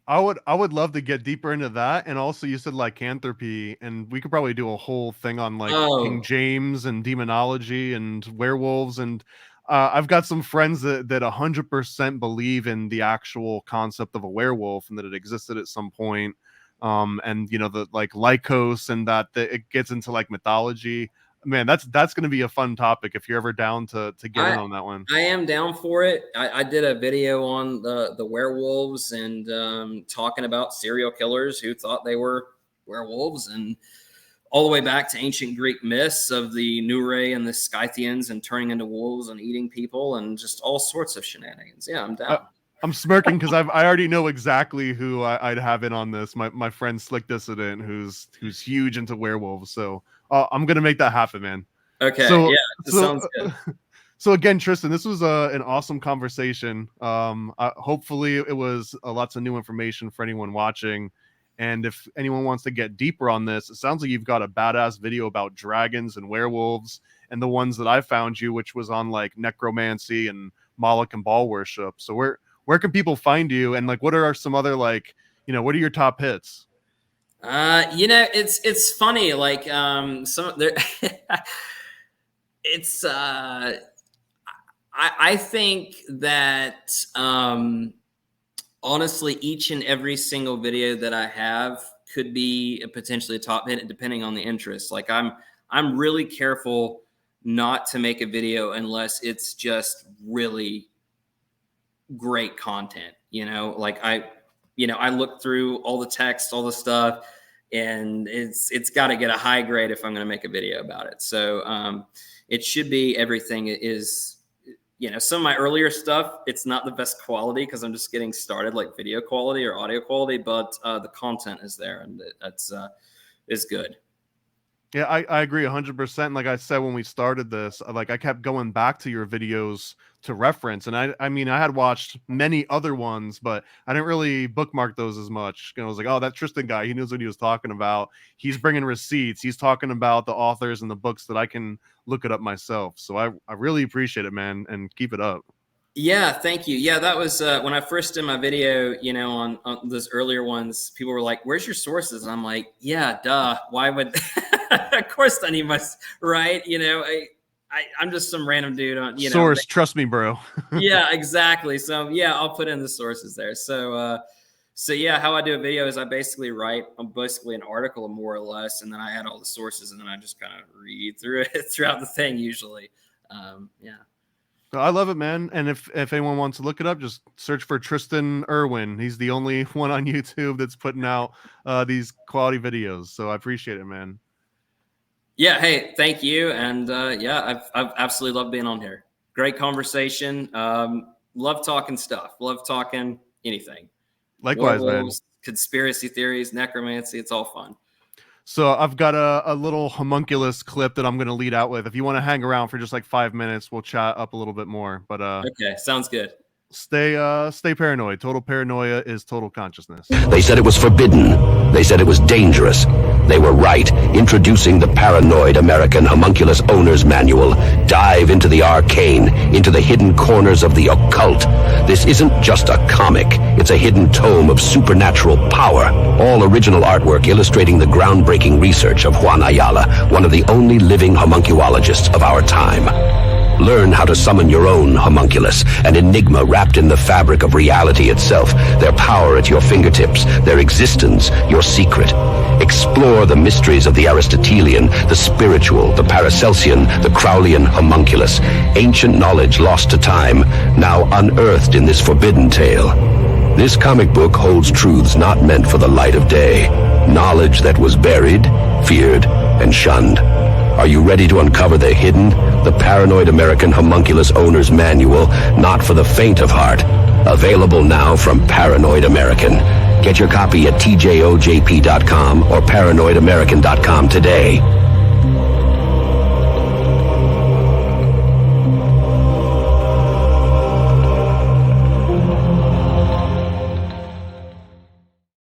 I would love to get deeper into that. And also, you said lycanthropy, and we could probably do a whole thing on like King James and demonology and werewolves. And I've got some friends that 100% believe in the actual concept of a werewolf and that it existed at some point. And the like Lycos, and that it gets into like mythology. Man, that's going to be a fun topic if you're ever down to get in on that one. I am down for it. I did a video on the werewolves and talking about serial killers who thought they were werewolves, and all the way back to ancient Greek myths of the Nurae and the Scythians and turning into wolves and eating people and just all sorts of shenanigans. Yeah, I'm down. I'm smirking because I already know exactly who I'd have in on this. My friend Slick Dissident, who's huge into werewolves. So I'm gonna make that happen, man. Okay. So, Yeah. That so, sounds good. so again, Tristan, this was an awesome conversation. Hopefully, it was lots of new information for anyone watching. And if anyone wants to get deeper on this, it sounds like you've got a badass video about dragons and werewolves, and the ones that I found you, which was on like necromancy and Moloch and Ba'al worship. So where can people find you, and like what are some other like what are your top hits? It's funny. Like some there, it's I think that honestly, each and every single video that I have could be potentially a top hit, depending on the interest. Like I'm really careful not to make a video unless it's just really great content. Like I look through all the text, all the stuff, and it's got to get a high grade if I'm going to make a video about it. So it should be everything is. Some of my earlier stuff, it's not the best quality because I'm just getting started, like video quality or audio quality, but the content is there, and that's is good. Yeah, I agree 100%. Like I said, when we started this, like I kept going back to your videos to reference. And I mean, I had watched many other ones, but I didn't really bookmark those as much. I was like, oh, that Tristan guy, he knows what he was talking about. He's bringing receipts. He's talking about the authors and the books that I can look it up myself. So I really appreciate it, man, and keep it up. Yeah, thank you. Yeah, that was when I first did my video, on those earlier ones, people were like, where's your sources? And I'm like, yeah, duh. Why would, of course I need my, right? I'm just some random dude on, Source, trust me, bro. Yeah, exactly. So yeah, I'll put in the sources there. So yeah, how I do a video is I basically write basically an article more or less, and then I add all the sources, and then I just kind of read through it throughout the thing usually. Yeah. I love it, man. And if anyone wants to look it up, just search for Tristan Erwin. He's the only one on YouTube that's putting out these quality videos. So I appreciate it, man. Yeah. Hey, thank you. And yeah, I've absolutely loved being on here. Great conversation. Love talking stuff. Love talking anything. Likewise, werewolves, man. Conspiracy theories, necromancy. It's all fun. So I've got a little homunculus clip that I'm going to lead out with. If you want to hang around for just like 5 minutes, we'll chat up a little bit more. But okay, sounds good. Stay paranoid. Total paranoia is total consciousness. They said it was forbidden. They said it was dangerous. They were right. Introducing the Paranoid American Homunculus Owner's Manual. Dive into the arcane, into the hidden corners of the occult. This isn't just a comic. It's a hidden tome of supernatural power. All original artwork illustrating the groundbreaking research of Juan Ayala, one of the only living homunculologists of our time. Learn how to summon your own homunculus, an enigma wrapped in the fabric of reality itself, their power at your fingertips, their existence, your secret. Explore the mysteries of the Aristotelian, the spiritual, the Paracelsian, the Crowleyan homunculus, ancient knowledge lost to time, now unearthed in this forbidden tale. This comic book holds truths not meant for the light of day, knowledge that was buried, feared, and shunned. Are you ready to uncover the hidden? The Paranoid American Homunculus Owner's Manual, not for the faint of heart. Available now from Paranoid American. Get your copy at tjojp.com or paranoidamerican.com today.